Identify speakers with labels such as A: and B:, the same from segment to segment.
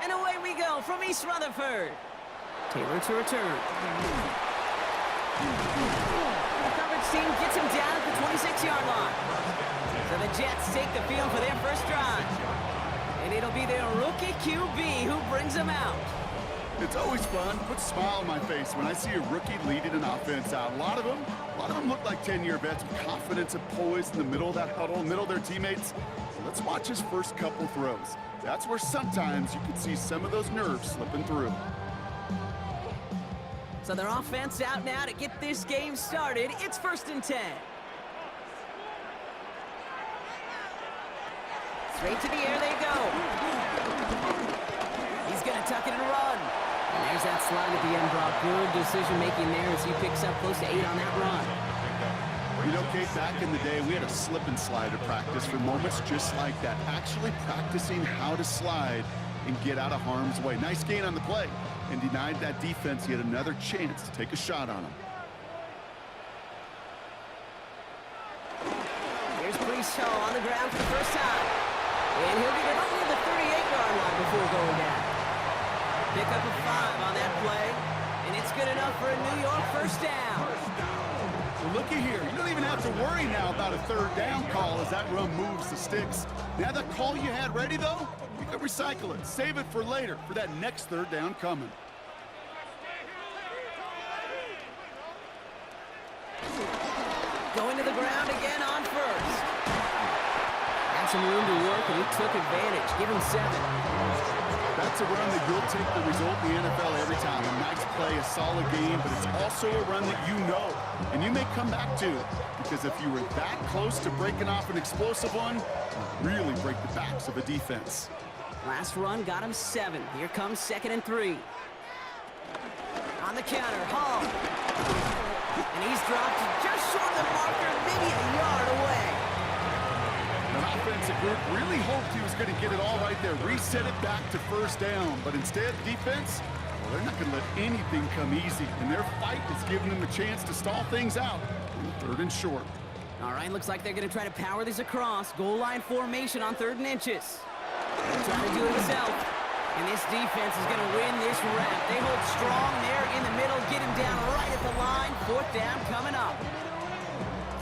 A: And away we go from East Rutherford. Taylor to return. The coverage team gets him down at the 26-yard line. So the Jets take the field for their first drive. And it'll be their rookie QB who brings them out.
B: It's always fun. Puts a smile on my face when I see a rookie leading an offense out. A lot of them look like 10-year vets with confidence and poise in the middle of that huddle, middle of their teammates. So let's watch his first couple throws. That's where sometimes you can see some of those nerves slipping through.
A: So their offense out now to get this game started. It's 1st and 10. Straight to the air they go. He's going to tuck it and run. And there's that slide at the end, Brock. Good decision-making there as he picks up close to 8 on that run.
B: You know, Kate, back in the day, we had a slip and slide at practice for moments just like that. Actually practicing how to slide and get out of harm's way. Nice gain on the play. And denied that defense yet another chance to take a shot on him.
A: Here's Priest on the ground for the first time. And he'll get it up near the 38-yard line before going down. Pick up a 5 on that play. And it's good enough for a New York first down.
B: Well, looky here. You don't even have to worry now about a 3rd down call as that run moves the sticks. Now that call you had ready, though, you can recycle it. Save it for later for that next 3rd down coming.
A: Going to the ground again on first. Had some room to work, and he took advantage. Give him 7.
B: That's a run that you'll take the result in the NFL every time. A nice play, a solid game, but it's also a run that you know, and you may come back to. Because if you were that close to breaking off an explosive one, you really break the backs of a defense.
A: Last run got him 7. Here comes 2nd and 3. On the counter, Hall. And he's dropped just short of the marker, maybe a yard away.
B: The offensive group really hoped he was going to get it all right there, reset it back to 1st down. But instead, defense, well, they're not going to let anything come easy. And their fight is giving them a chance to stall things out in 3rd and short.
A: All right, looks like they're going to try to power this across. Goal line formation on 3rd and inches. They're trying to do it himself. And this defense is going to win this rep. They hold strong there in the middle, get him down right at the line. 4th down coming up.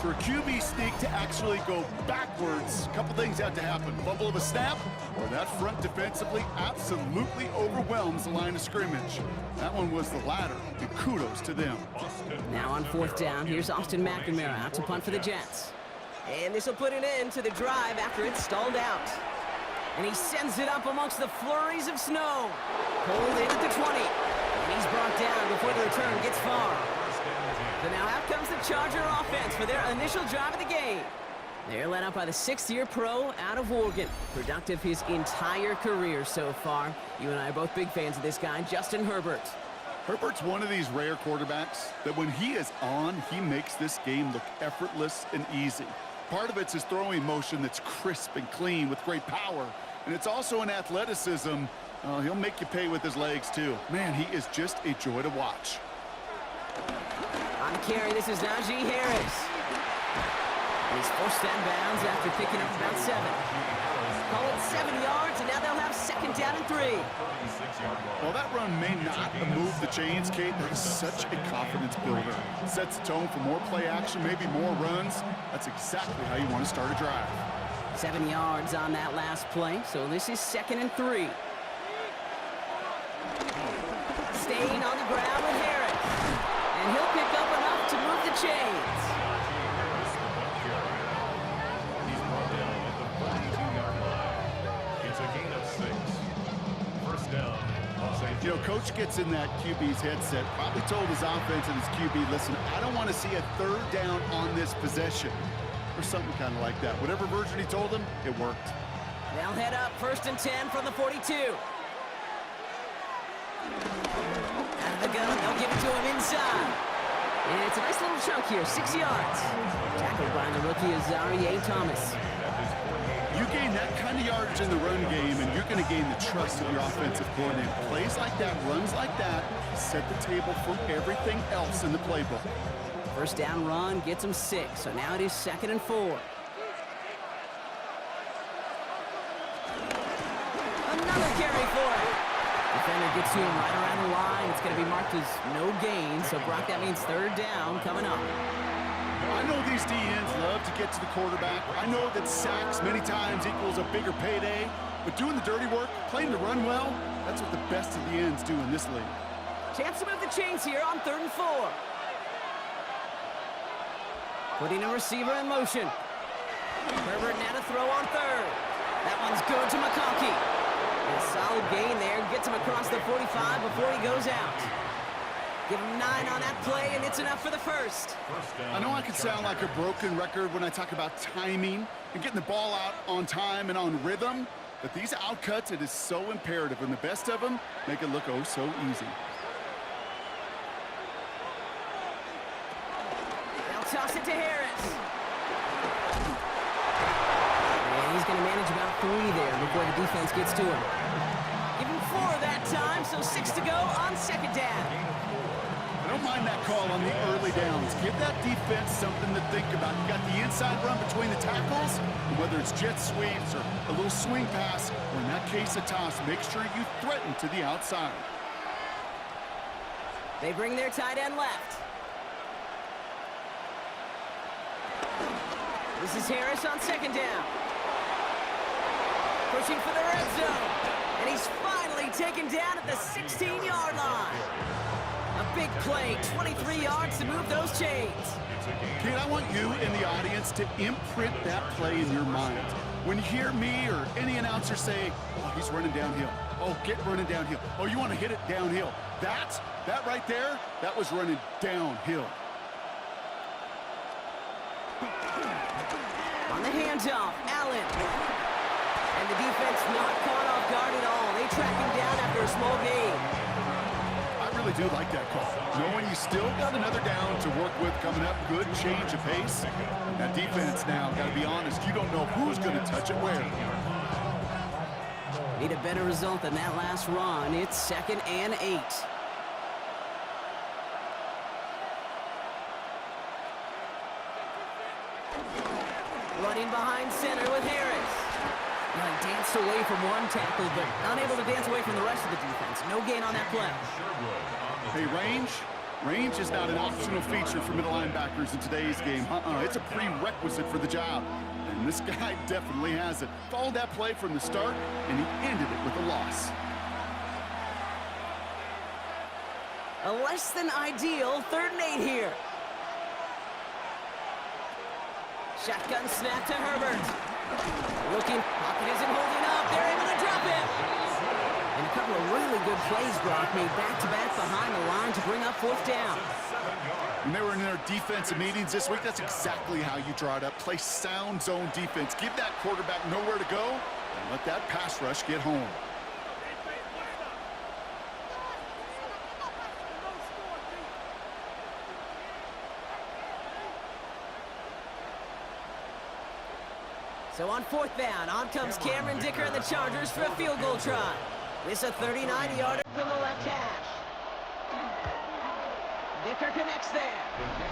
B: For a QB sneak to actually go backwards, a couple things have to happen. Fumble of a snap, or that front defensively absolutely overwhelms the line of scrimmage. That one was the latter, and kudos to them.
A: Now on 4th down, here's Austin McNamara out to punt for the Jets. And this will put an end to the drive after it's stalled out. And he sends it up amongst the flurries of snow. Pulled in at the 20. And he's brought down before the return gets far. So now out comes the Charger offense for their initial drive of the game. They're led up by the 6th-year pro out of Oregon. Productive his entire career so far. You and I are both big fans of this guy, Justin Herbert.
B: Herbert's one of these rare quarterbacks that when he is on, he makes this game look effortless and easy. Part of it's his throwing motion that's crisp and clean with great power. And it's also an athleticism. He'll make you pay with his legs, too. Man, he is just a joy to watch.
A: On the carry, this is Najee Harris. He's forced out of bounds after picking up about 7. Call it 7 yards, and now they'll have 2nd down and 3.
B: Well, that run may not move the chains, Kate, but it's such a confidence builder. Sets the tone for more play action, maybe more runs. That's exactly how you want to start a drive.
A: 7 yards on that last play, so this is 2nd and 3. Staying on the ground with Harris. And he'll pick up enough to move the chains.
B: You know, Coach gets in that QB's headset, probably told his offense and his QB, listen, I don't want to see a 3rd down on this possession. Or something kind of like that. Whatever version he told him, it worked.
A: They'll head up 1st and 10 from the 42. Out of the gun, they'll give it to him inside. And it's a nice little chunk here, 6 yards. Tackled by the rookie Azareye'h Thomas.
B: You gain that kind of yardage in the run game, and you're going to gain the trust of your offensive coordinator. Plays like that, runs like that, set the table for everything else in the playbook.
A: 1st down run gets him 6, so now it is 2nd and 4. Another carry for it. Defender gets to him right around the line. It's going to be marked as no gain. So, Brock, that means third down coming up.
B: I know these DNs love to get to the quarterback. I know that sacks many times equals a bigger payday. But doing the dirty work, playing to run well, that's what the best of the ends do in this league.
A: Chance to move the chains here on 3rd and 4. Putting a receiver in motion. Herbert now to throw on 3rd. That one's good to McConkey. A solid gain there. Gets him across the 45 before he goes out. Give him 9 on that play, and it's enough for the first.
B: I know I can sound like a broken record when I talk about timing and getting the ball out on time and on rhythm, but these outcuts, it is so imperative, and the best of them make it look oh so easy.
A: They'll toss it to Harris. And he's going to manage about 3 there before the defense gets to him. Give him 4 that time, so 6 to go on 2nd down.
B: I don't mind that call on the early downs. Give that defense something to think about. You got the inside run between the tackles, and whether it's jet sweeps or a little swing pass, or in that case a toss, make sure you threaten to the outside.
A: They bring their tight end left. This is Harris on 2nd down. Pushing for the red zone. And he's finally taken down at the 16-yard line. A big play, 23 yards to move those chains.
B: Kid, I want you in the audience to imprint that play in your mind. When you hear me or any announcer say, oh, he's running downhill. Oh, get running downhill. Oh, you want to hit it downhill. That right there, that was running downhill.
A: On the handoff, Allen. And the defense not caught off guard at all. They track him down after a small gain.
B: I really do like that call. Knowing you still got another down to work with coming up, good change of pace. That defense now, got to be honest, you don't know who's going to touch it where.
A: Need a better result than that last run. It's 2nd and 8. Running behind center with Harris. Well, he danced away from one tackle, but unable to dance away from the rest of the defense. No gain on that play.
B: Hey, range is not an optional feature for middle linebackers in today's game. It's a prerequisite for the job. And this guy definitely has it. Followed that play from the start, and he ended it with a loss.
A: A less than ideal 3rd and 8 here. Shotgun snap to Herbert. Looking, pocket isn't holding up. They're able to drop it. And a couple of really good plays, Brock, made back-to-back behind the line to bring up 4th down.
B: When they were in their defensive meetings this week, that's exactly how you draw it up. Play sound zone defense. Give that quarterback nowhere to go, and let that pass rush get home.
A: So on 4th down, on comes Cameron Dicker and the Chargers for a field goal try. This a 39-yarder from the left hash. Dicker connects there.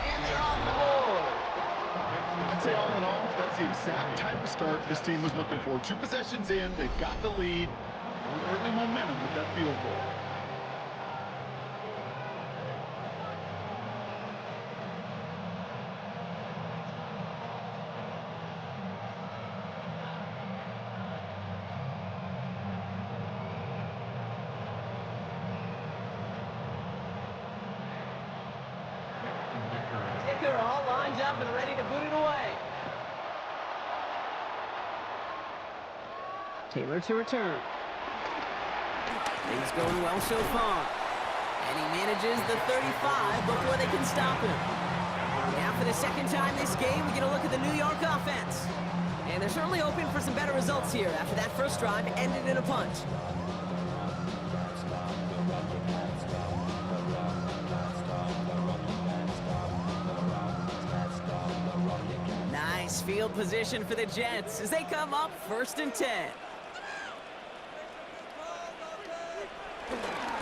A: And they're off the board.
B: I'd say all in all, that's the exact type of start this team was looking for. 2 possessions in, they've got the lead. Early momentum with that field goal.
A: Dicker all lined up and ready to boot it away. Taylor to return. Things going well so far. And he manages the 35 before they can stop him. Now for the 2nd time this game, we get a look at the New York offense. And they're certainly hoping for some better results here after that first drive ended in a punt. Nice field position for the Jets as they come up 1st and 10.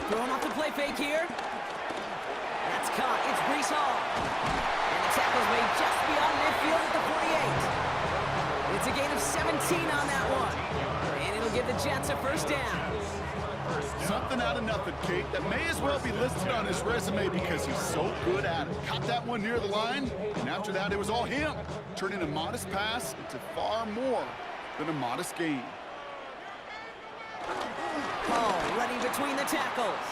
A: Throwing off the play fake here. That's caught. It's Breece Hall. And the tackle's made just beyond midfield at the 48. It's a gain of 17 on that one. And it'll give the Jets a 1st down.
B: Something something out of nothing, Kate, that may as well be listed on his resume because he's so good at it. Caught that one near the line, and after that, it was all him, turning a modest pass into far more than a modest gain.
A: Paul running between the tackles.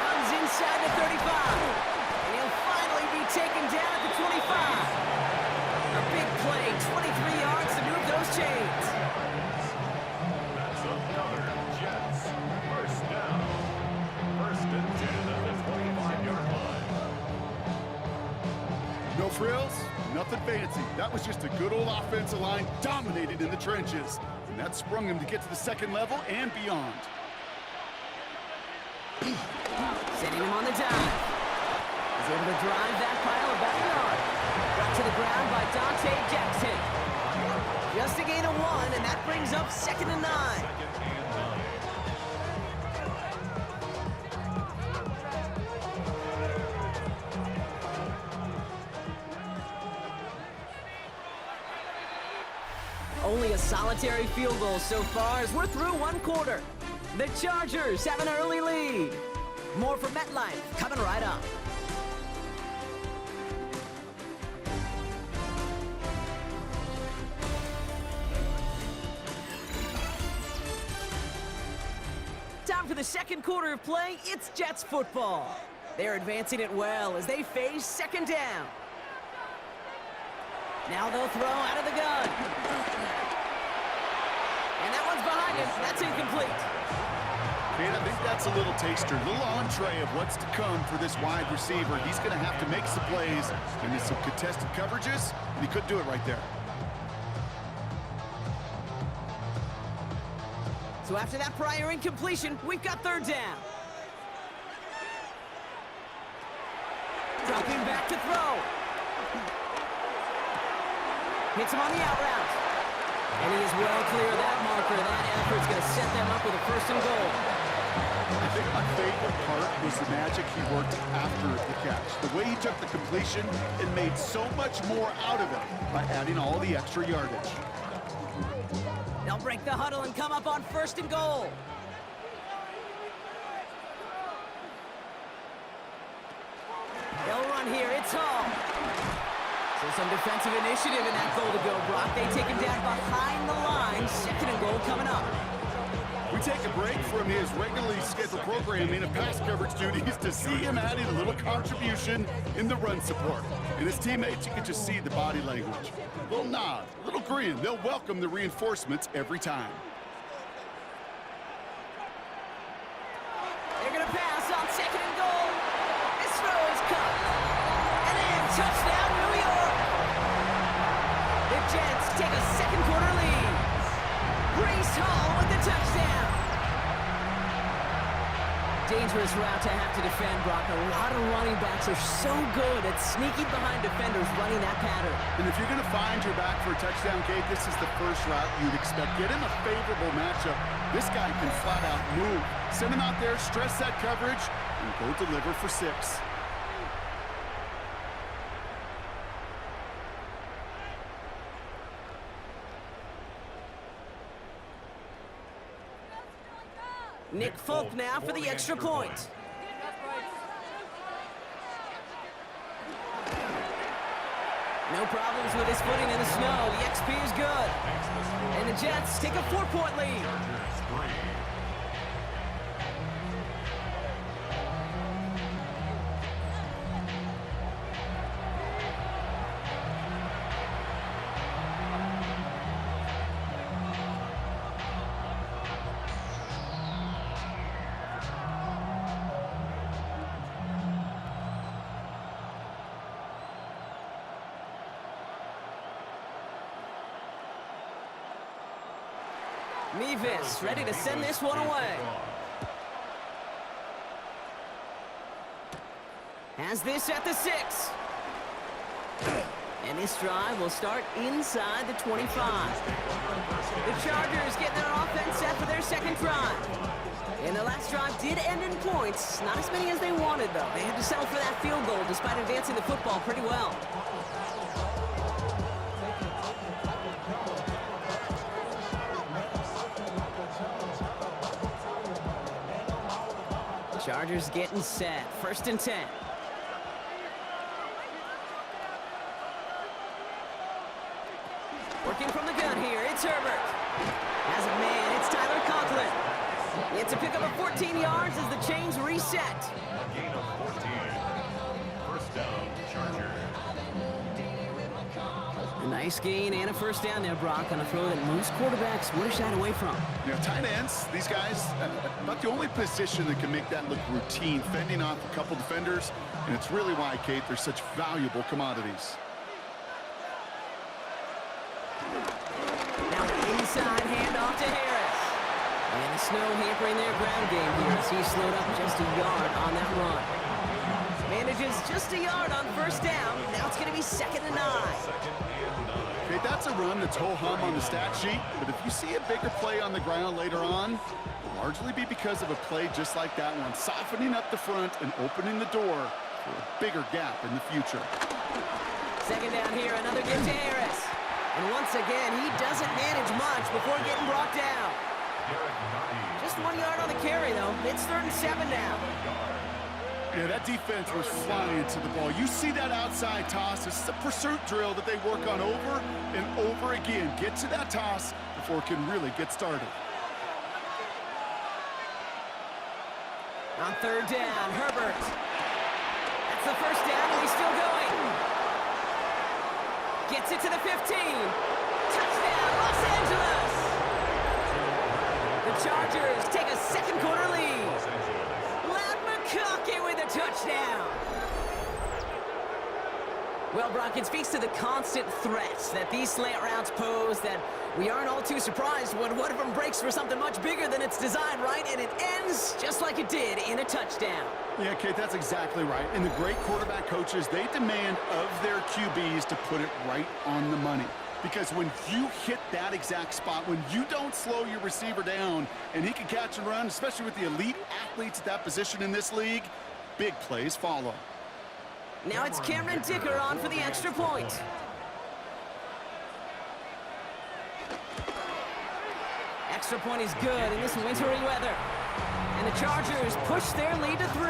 A: Runs inside the 35. And he'll finally be taken down at the 25. A big play, 23 yards to move those chains.
C: That's another Jets. First down. First and 10 at the 25-yard line.
B: No frills, nothing fancy. That was just a good old offensive line dominated in the trenches. And that sprung him to get to the second level and beyond.
A: Setting him on the dive. He's able to drive that pile about a yard. Brought to the ground by Dante Jackson. Just a gain of 1, and that brings up 2nd and 9. Only a solitary field goal so far as we're through 1 quarter. The Chargers have an early lead. More from MetLife coming right up. Time for the second quarter of play. It's Jets football. They're advancing it well as they face 2nd down. Now they'll throw out of the gun. And that one's behind him. That's incomplete.
B: Man, I think that's a little taster, a little entree of what's to come for this wide receiver. He's going to have to make some plays into some contested coverages, and he could do it right there.
A: So after that prior incompletion, we've got 3rd down. Dropping back to throw. Hits him on the out route. And he is well clear of that marker. That effort's going to set them up with a 1st and goal.
B: I think my favorite part was the magic he worked after the catch. The way he took the completion and made so much more out of it by adding all the extra yardage.
A: They'll break the huddle and come up on 1st and goal. They'll run here. It's Hall. So some defensive initiative in that goal to go, Brock. They take him down behind the line. 2nd and goal coming up.
B: We take a break from his regularly scheduled programming of pass coverage duties to see him adding a little contribution in the run support. And his teammates, you can just see the body language. A little nod, a little grin. They'll welcome the reinforcements every time.
A: They're going to pass on 2nd and goal. This throw is cut. And in, touchdown, New York. The Jets take a 2nd quarter lead. Breece Hall with the touchdown. Dangerous route to have to defend, Brock. A lot of running backs are so good at sneaking behind defenders running that pattern.
B: And if you're going to find your back for a touchdown, Kate, this is the first route you'd expect. Get him a favorable matchup. This guy can flat out move. Send him out there, stress that coverage, and go deliver for 6.
A: Nick Folk now for the extra point. No problems with his footing in the snow. The XP is good. And the Jets take a 4-point lead. Mevis ready to send this one away. Has this at the 6. And this drive will start inside the 25. The Chargers getting their offense set for their 2nd drive. And the last drive did end in points. Not as many as they wanted, though. They had to settle for that field goal despite advancing the football pretty well. Chargers getting set. 1st and 10. Working from the gun here, it's Herbert. As a man, it's Tyler Conklin. It's a pickup of 14 yards as the chains reset.
C: A gain of 14. First down, Chargers.
A: A nice gain and a 1st down there, Brock, on a throw that most quarterbacks would have shied away from.
B: You know, tight ends, these guys, not the only position that can make that look routine, fending off a couple defenders, and it's really why, Kate, they're such valuable commodities.
A: Now inside handoff to Harris. And the snow hampering their ground game here as he slowed up just a yard on that run. Manages just a yard on 1st down. Now it's going to be 2nd and 9.
B: Okay, that's a run that's ho-hum on the stat sheet, but if you see a bigger play on the ground later on, it'll largely be because of a play just like that one, softening up the front and opening the door for a bigger gap in the future.
A: 2nd down here, another give to Harris. And once again, he doesn't manage much before getting brought down. Just 1 yard on the carry, though. It's 3rd and 7 now.
B: Yeah, that defense was flying to the ball. You see that outside toss. This is a pursuit drill that they work on over and over again. Get to that toss before it can really get started.
A: On 3rd down, Herbert. That's the 1st down, and he's still going. Gets it to the 15. Touchdown, Los Angeles! The Chargers take a 2nd quarter lead. McConkey with a touchdown. Well, Brock, it speaks to the constant threats that these slant routes pose that we aren't all too surprised when one of them breaks for something much bigger than it's designed, right? And it ends just like it did in a touchdown.
B: Yeah, Kate, that's exactly right. And the great quarterback coaches, they demand of their QBs to put it right on the money. Because when you hit that exact spot, when you don't slow your receiver down and he can catch and run, especially with the elite athletes at that position in this league, big plays follow.
A: Now it's Cameron Dicker on for the extra point. Extra point is good in this wintry weather. And the Chargers push their lead to 3.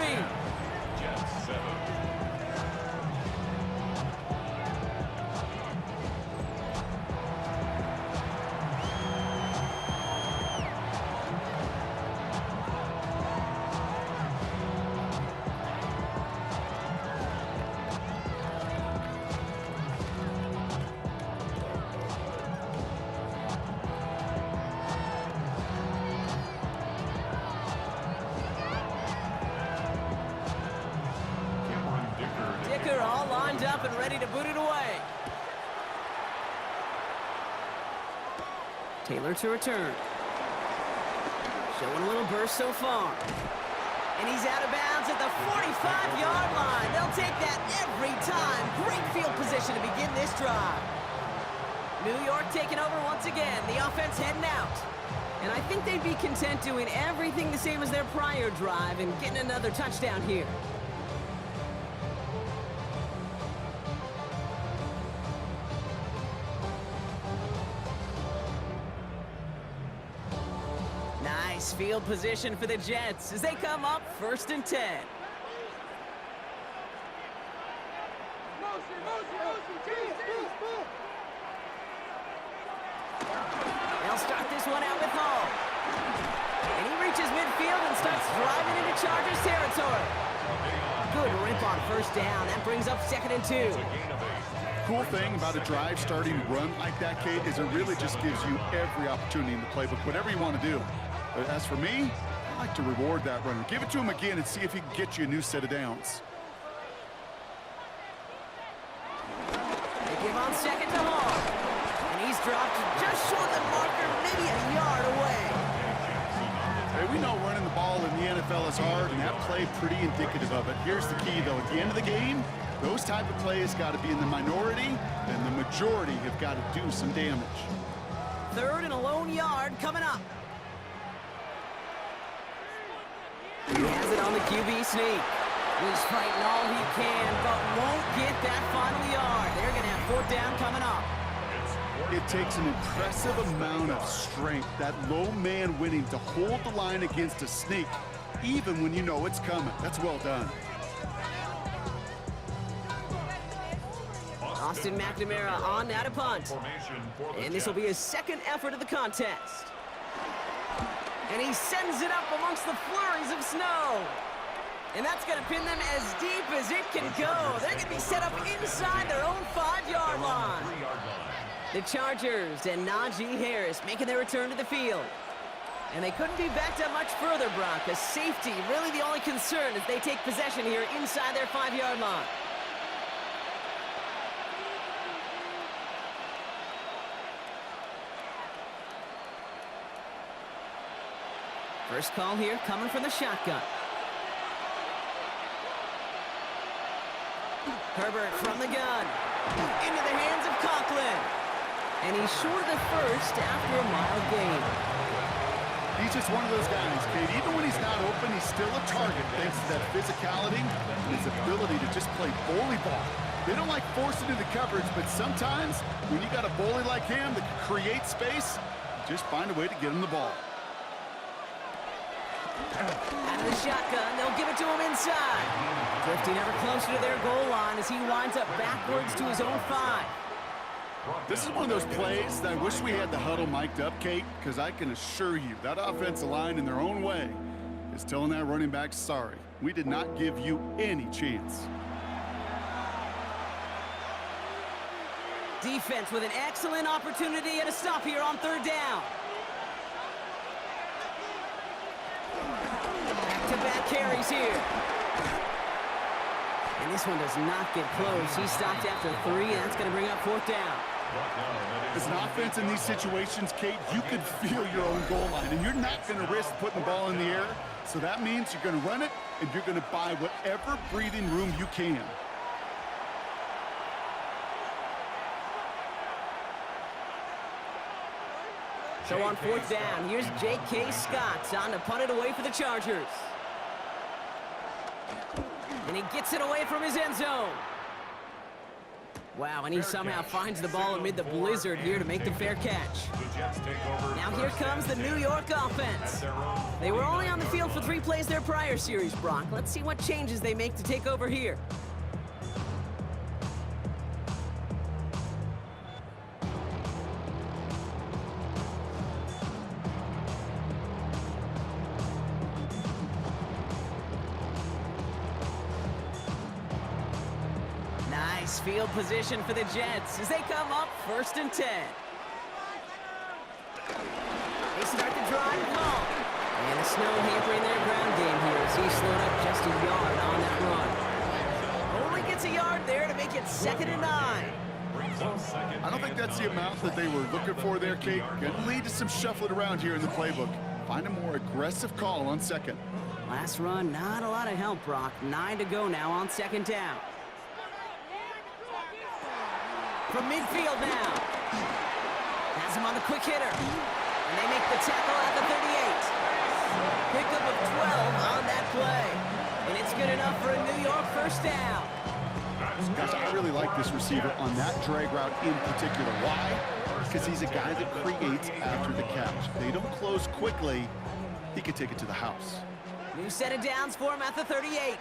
C: Jets 7.
A: All lined up and ready to boot it away. Taylor to return. Showing a little burst so far. And he's out of bounds at the 45-yard line. They'll take that every time. Great field position to begin this drive. New York taking over once again. The offense heading out. And I think they'd be content doing everything the same as their prior drive and getting another touchdown here. Nice field position for the Jets as they come up 1st and 10. They'll start this one out with Hall. And he reaches midfield and starts driving into Chargers territory. Good rip on 1st down. That brings up 2nd and 2.
B: Cool thing about a drive starting run like that, Kate, is it really just gives you every opportunity in the playbook, whatever you want to do. But as for me, I like to reward that runner. Give it to him again and see if he can get you a new set of downs.
A: They give on 2nd to Hall. And he's dropped just short of the marker, maybe a yard away.
B: Hey, we know running the ball in the NFL is hard, and that play pretty indicative of it. Here's the key, though. At the end of the game, those type of plays got to be in the minority, and the majority have got to do some damage.
A: 3rd and a lone yard coming up. He has it on the QB sneak. He's fighting all he can, but won't get that final yard. They're going to have 4th down coming up.
B: It takes an impressive amount of strength, that low man winning, to hold the line against a sneak. even when you know it's coming. That's well done.
A: Austin McNamara on now to punt. And this will be his second effort of the contest. And he sends it up amongst the flurries of snow. And that's going to pin them as deep as it can go. They're going to be set up inside their own 5-yard line. The Chargers and Najee Harris making their return to the field. And they couldn't be backed up much further, Brock. A safety really the only concern as they take possession here inside their 5-yard line. First call here coming from the shotgun. Herbert from the gun. Into the hands of Conklin. And he's short of the first after a mild gain.
B: He's just one of those guys, Kate. Even when he's not open, he's still a target thanks to that physicality and his ability to just play bully ball. They don't like forcing into coverage, but sometimes when you got a bully like him that can create space, just find a way to get him the ball.
A: Out of the shotgun, they'll give it to him inside. Drifting ever closer to their goal line as he winds up backwards to his own 5.
B: This is one of those plays that I wish we had the huddle mic'd up, Kate, because I can assure you that offensive line in their own way is telling that running back, sorry, we did not give you any chance.
A: Defense with an excellent opportunity and a stop here on 3rd down. Back-to-back carries here. And this one does not get close. He stopped after 3, and that's going to bring up 4th down.
B: As an offense in these situations, Kate, you could feel your own goal line, and you're not going to risk putting the ball in the air. So that means you're going to run it, and you're going to buy whatever breathing room you can.
A: So on 4th down, here's J.K. Scott on to punt it away for the Chargers. And he gets it away from his end zone. Wow, and he somehow finds the ball amid the blizzard here to make the fair catch. Now here comes the New York offense. They were only on the field for 3 plays their prior series, Brock. Let's see what changes they make to take over here. Nice field position for the Jets as they come up 1st and 10. They start the drive long. And the snow hampering their ground game here as he slowed up just a yard on that run. Only gets a yard there to make it 2nd and 9.
B: I don't think that's the amount that they were looking for there, Kate. Going to lead to some shuffling around here in the playbook. Find a more aggressive call on 2nd.
A: Last run, not a lot of help, Brock. 9 to go now on 2nd down. From midfield now. Has him on the quick hitter. And they make the tackle at the 38. Pickup of 12 on that play. And it's good enough for a New York 1st down.
B: Gosh, I really like this receiver on that drag route in particular. Why? Because he's a guy that creates after the catch. They don't close quickly. He can take it to the house.
A: New set of downs for him at the 38.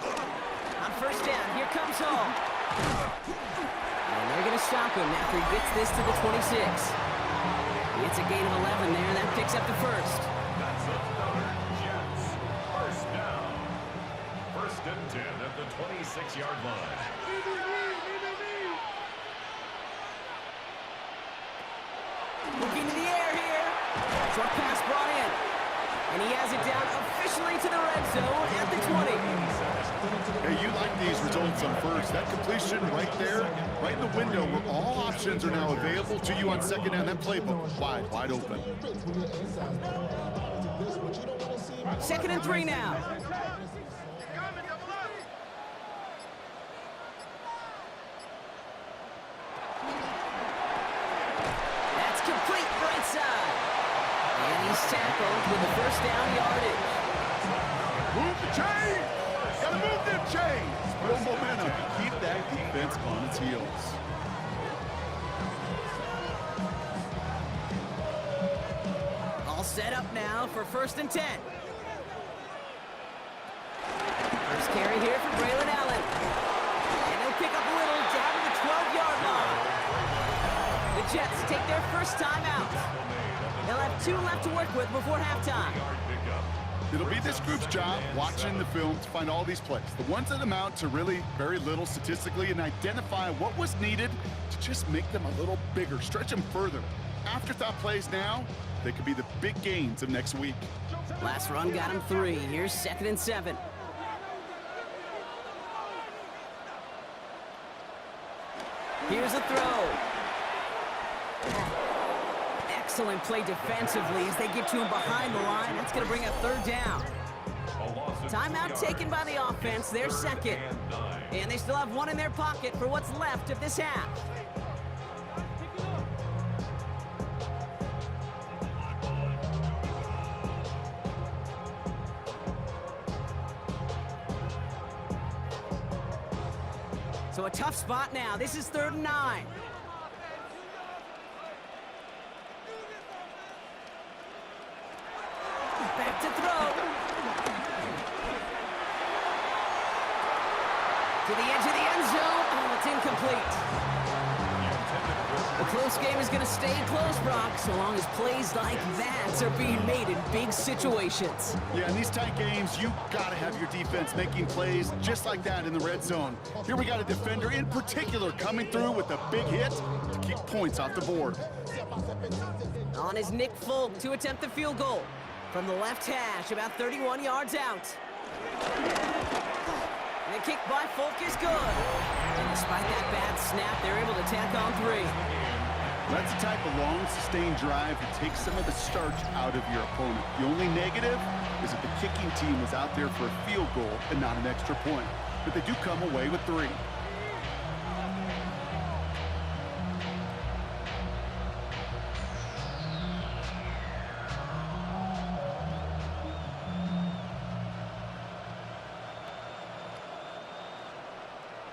A: On 1st down, here comes Hall. And they're going to stop him after he gets this to the 26. It's a gain of 11 there, and that picks up the 1st.
C: That's another Jets. 1st down. 1st and 10 at the 26-yard line.
A: Looking to the air here. Short pass brought in. And he has it down officially to the red zone at the 20.
B: Hey, you like these results on 1st. That completion right there, right in the window where all options are now available to you on 2nd down. That playbook wide open.
A: 2nd and 3 now. That's complete right side. And he's tackled with the 1st down yardage.
B: Move the chain! Gotta move them chains! Build momentum. Keep that defense on its heels.
A: All set up now for 1st and 10. Nice carry here for Braylon Allen. And he'll pick up a little down to the 12-yard line. The Jets take their first time out. They'll have 2 left to work with before halftime.
B: It'll be this group's job, watching the film, to find all these plays, the ones that amount to really very little statistically, and identify what was needed to just make them a little bigger, stretch them further. Afterthought plays now, they could be the big gains of next week.
A: Last run got him 3. Here's 2nd and 7. Here's a throw. Excellent play defensively as they get to him behind the line. That's going to bring up 3rd down. Timeout taken by the offense, their 2nd. And they still have 1 in their pocket for what's left of this half. So a tough spot now. This is 3rd and 9. Back to throw. To the edge of the end zone. Oh, it's incomplete. The close game is going to stay close, Brock, so long as plays like that are being made in big situations.
B: Yeah, in these tight games, you got to have your defense making plays just like that in the red zone. Here we got a defender in particular coming through with a big hit to keep points off the board.
A: On is Nick Folk to attempt the field goal. From the left hash, about 31 yards out. And the kick by Folk is good. And despite that bad snap, they're able to tack on 3.
B: That's the type of long, sustained drive that takes some of the starch out of your opponent. The only negative is that the kicking team was out there for a field goal and not an extra point. But they do come away with 3.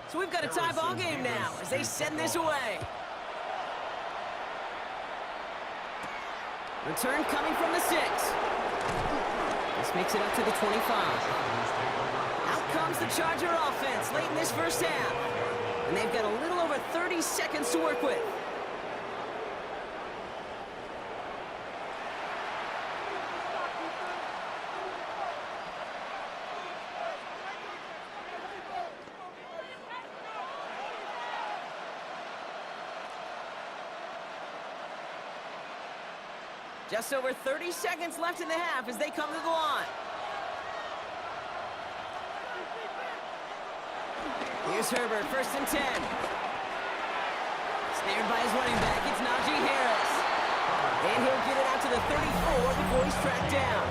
A: So we've got a tie ball game now as they send this away. Return coming from the 6. This makes it up to the 25. Out comes the Charger offense late in this first half. And they've got a little over 30 seconds to work with. Just over 30 seconds left in the half as they come to the line. Here's Herbert, 1st and 10. Snared by his running back, it's Najee Harris. And he'll get it out to the 34 before he's tracked down.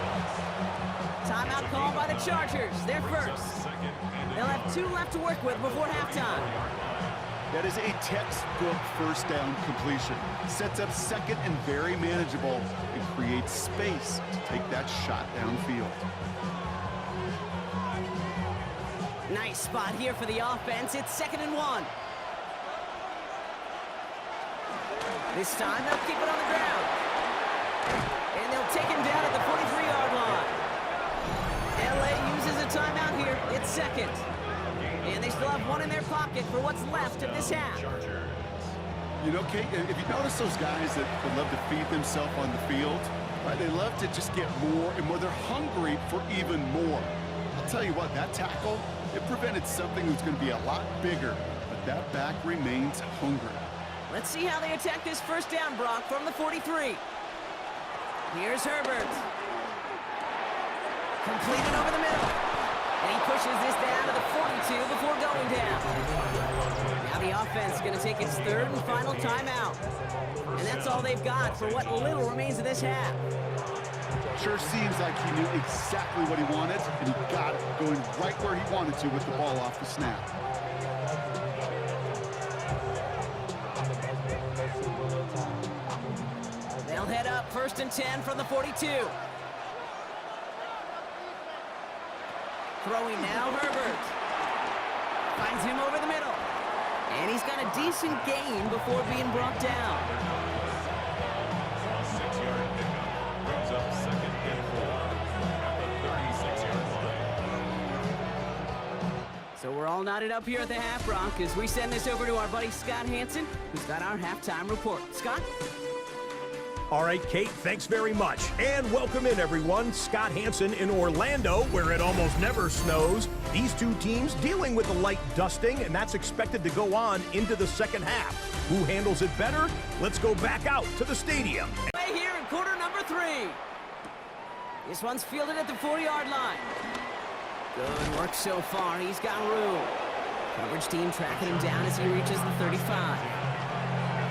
A: Timeout called by the Chargers, they're first. They'll have 2 left to work with before halftime.
B: That is a textbook first down completion. Sets up 2nd and very manageable and creates space to take that shot downfield.
A: Nice spot here for the offense. It's 2nd and 1. This time they'll keep it on the ground. And they'll take him down at the 43-yard line. LA uses a timeout here. It's 2nd. And they still have 1 in their pocket for what's left of this half.
B: You know, Kate, if you notice those guys that love to feed themselves on the field, right, they love to just get more and more. They're hungry for even more. I'll tell you what, that tackle, it prevented something that's going to be a lot bigger, but that back remains hungry.
A: Let's see how they attack this first down, Brock, from the 43. Here's Herbert. Completed over the middle. And he pushes this down to the 42 before going down. Now the offense is going to take its 3rd and final timeout. And that's all they've got for what little remains of this half.
B: Sure seems like he knew exactly what he wanted, and he got it, going right where he wanted to with the ball off the snap.
A: They'll head up 1st and 10 from the 42. Throwing now, Herbert. Finds him over the middle. And he's got a decent gain before being brought down.
C: A 6-yard pickup brings up 2nd and 4 at the 36-yard line.
A: all knotted up here at the half, Brock, as we send this over to our buddy Scott Hansen, who's got our halftime report. Scott?
D: All right, Kate, thanks very much. And welcome in, everyone. Scott Hansen in Orlando, where it almost never snows. These two teams dealing with a light dusting, and that's expected to go on into the second half. Who handles it better? Let's go back out to the stadium.
A: Right here in quarter number 3. This one's fielded at the 40-yard line. Good work so far. He's got room. Coverage team tracking him down as he reaches the 35.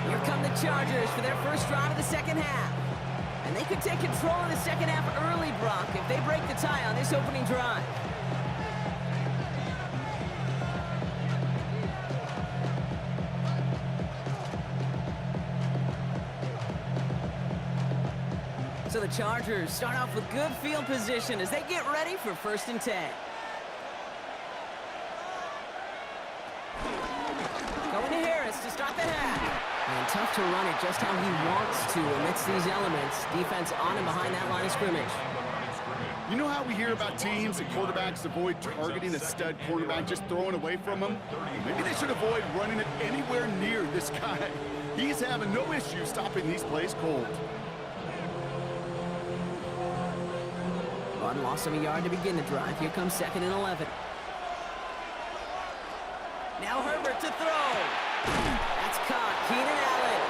A: Here come the Chargers for their first drive of the second half. And they could take control of the second half early, Brock, if they break the tie on this opening drive. So the Chargers start off with good field position as they get ready for 1st and 10. Going to Harris to start the half. And tough to run it just how he wants to amidst these elements. Defense on and behind that line of scrimmage.
B: You know how we hear about teams and quarterbacks avoid targeting a stud quarterback, just throwing away from him? Maybe they should avoid running it anywhere near this guy. He's having no issue stopping these plays cold.
A: One loss of a yard to begin the drive. Here comes 2nd and 11. Now Herbert to throw. That's caught. Keenan Allen.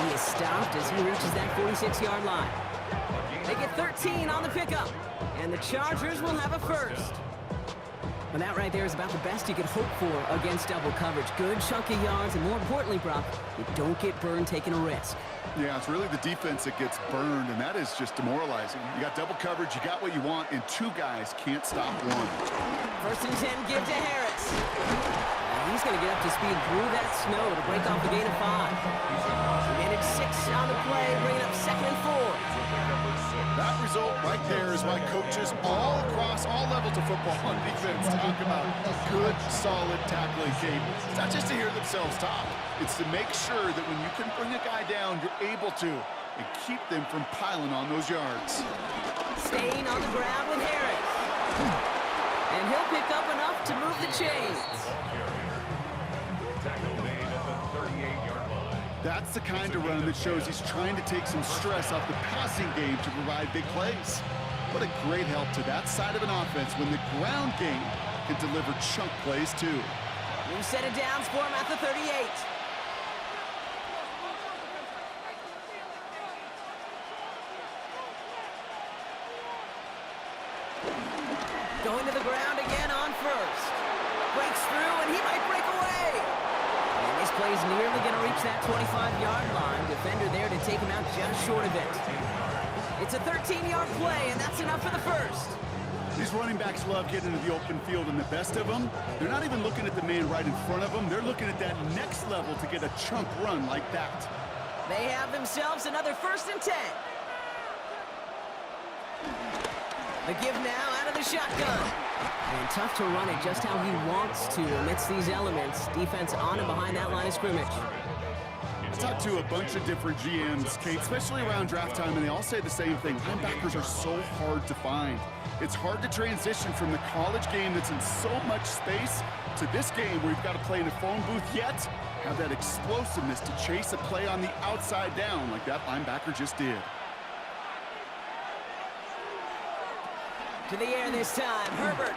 A: And he is stopped as he reaches that 46-yard line. They get 13 on the pickup. And the Chargers will have a first. And that right there is about the best you could hope for against double coverage. Good chunky yards, and more importantly, Brock, you don't get burned taking a risk.
B: Yeah, it's really the defense that gets burned, and that is just demoralizing. You got double coverage, you got what you want, and 2 guys can't stop one.
A: 1st and 10, give to Harris. And he's going to get up to speed through that snow to break off the gain of 5. He managed 6 on the play, bringing up 2nd and 4.
B: That result right there is why coaches all across all levels of football on defense talk about good, solid tackling, Kate. It's not just to hear themselves talk. It's to make sure that when you can bring a guy down, you're able to, and keep them from piling on those yards.
A: Staying on the ground with Harris. And he'll pick up enough to move the chains.
B: That's the kind of run that shows he's trying to take some stress off the passing game to provide big plays. What a great help to that side of an offense when the ground game can deliver chunk plays too.
A: New set of downs for him at the 38. Going to the ground again on 1st. Breaks through, and he might break away. And this play's nearly going to reach that 25-yard line. Defender there to take him out just short of it. It's a 13-yard play, and that's enough for the first.
B: These running backs love getting into the open field, and the best of them, they're not even looking at the man right in front of them. They're looking at that next level to get a chunk run like that.
A: They have themselves another 1st and 10. The give now out of the shotgun. And tough to run it just how he wants to amidst these elements. Defense on and behind that line of scrimmage.
B: I talked to a bunch of different GMs, Kate, especially around draft time, and they all say the same thing. Linebackers are so hard to find. It's hard to transition from the college game that's in so much space to this game where you've got to play in a phone booth, yet have that explosiveness to chase a play on the outside down like that linebacker just did.
A: To the air this time, Herbert.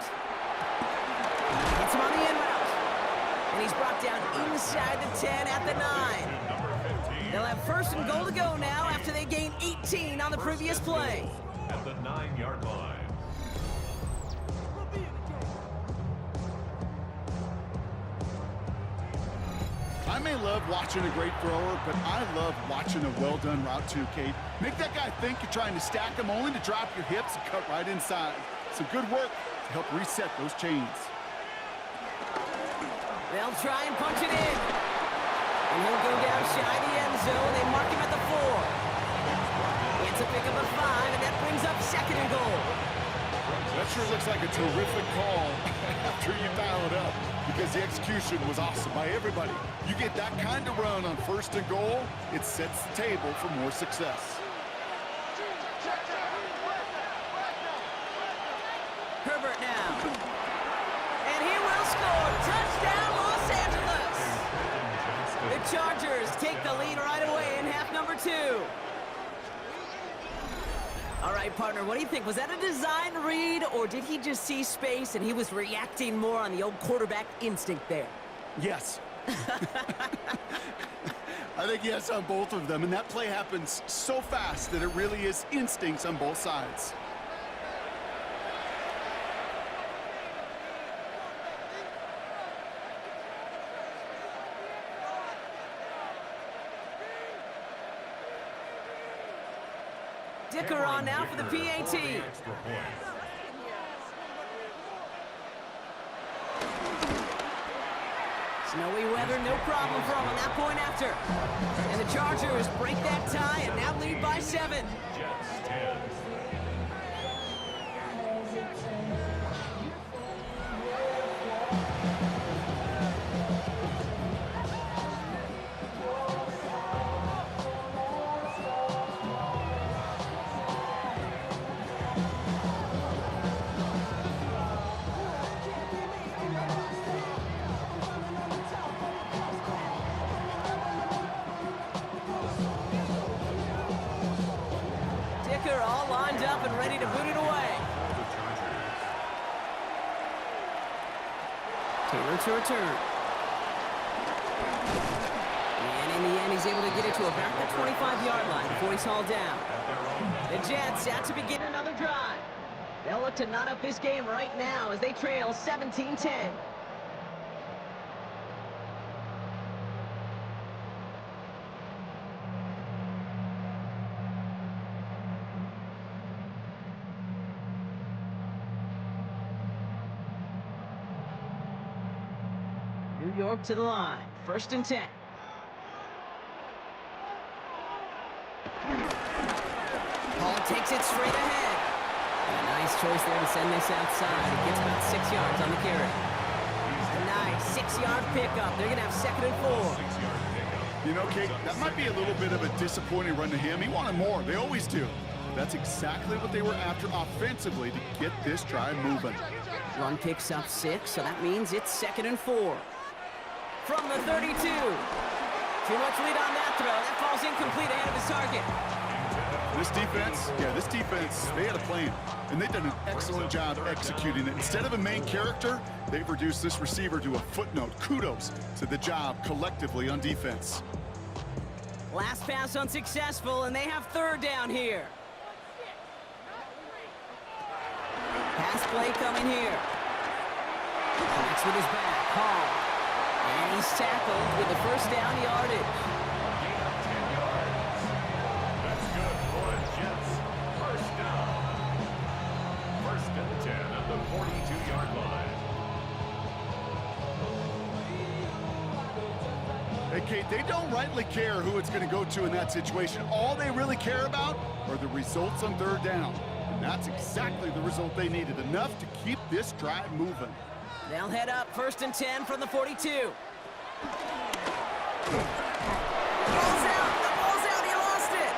A: Gets him on the in route. And he's brought down inside the 10 at the 9. They'll have 1st and goal to go now after they gain 18 on the previous play.
C: At the 9-yard line.
B: I may love watching a great thrower, but I love watching a well-done route too, Kate. Make that guy think you're trying to stack him, only to drop your hips and cut right inside. Some good work to help reset those chains.
A: They'll try and punch it in. And he'll go down shy the end zone. They mark him at the 4. It's a pickup of 5, and that brings up 2nd and goal.
B: That sure looks like a terrific call after you dial it up, because the execution was awesome by everybody. You get that kind of run on 1st and goal, it sets the table for more success. Herbert now.
A: And he will score. Touchdown, Los Angeles. The Chargers take the lead right away in half number 2. All right, partner, what do you think? Was that a design read, or did he just see space and he was reacting more on the old quarterback instinct there?
B: Yes. I think yes on both of them, and that play happens so fast that it really is instincts on both sides.
A: Dicker on now for the PAT. Snowy weather, no problem for him on that point after. And the Chargers break that tie and now lead by 7.
C: Jets 10.
A: Dicker all lined up and ready to boot it away. Taylor to return. And in the end, he's able to get it to about the 25-yard line before he's hauled down. The Jets out to begin another drive. They'll look to knot up this game right now as they trail 17-10. New York to the line. 1st and 10. Paul takes it straight ahead. And a nice choice there to send this outside. It gets about 6 yards on the carry. A nice 6-yard pickup. They're going to have 2nd and 4.
B: You know, Kate, that might be a little bit of a disappointing run to him. He wanted more. They always do. That's exactly what they were after offensively to get this drive moving.
A: Run picks up 6, so that means it's 2nd and 4. From the 32. Too much lead on that throw. That falls incomplete ahead of his target.
B: This defense, they had a plan, and they've done an excellent job executing it. Instead of a main character, they've reduced this receiver to a footnote. Kudos to the job collectively on defense.
A: Last pass unsuccessful, and they have 3rd down here. Pass play coming here. Backs with his back. Hall. And he's tackled with the 1st down yardage.
C: Gain of 10 yards. That's good for the Jets. 1st down. 1st and 10 at the 42-yard line.
B: Hey, Kate, they don't rightly care who it's going to go to in that situation. All they really care about are the results on 3rd down. And that's exactly the result they needed, enough to keep this drive moving.
A: They'll head up 1st and 10 from the 42. Ball's out. The ball's out. He lost it.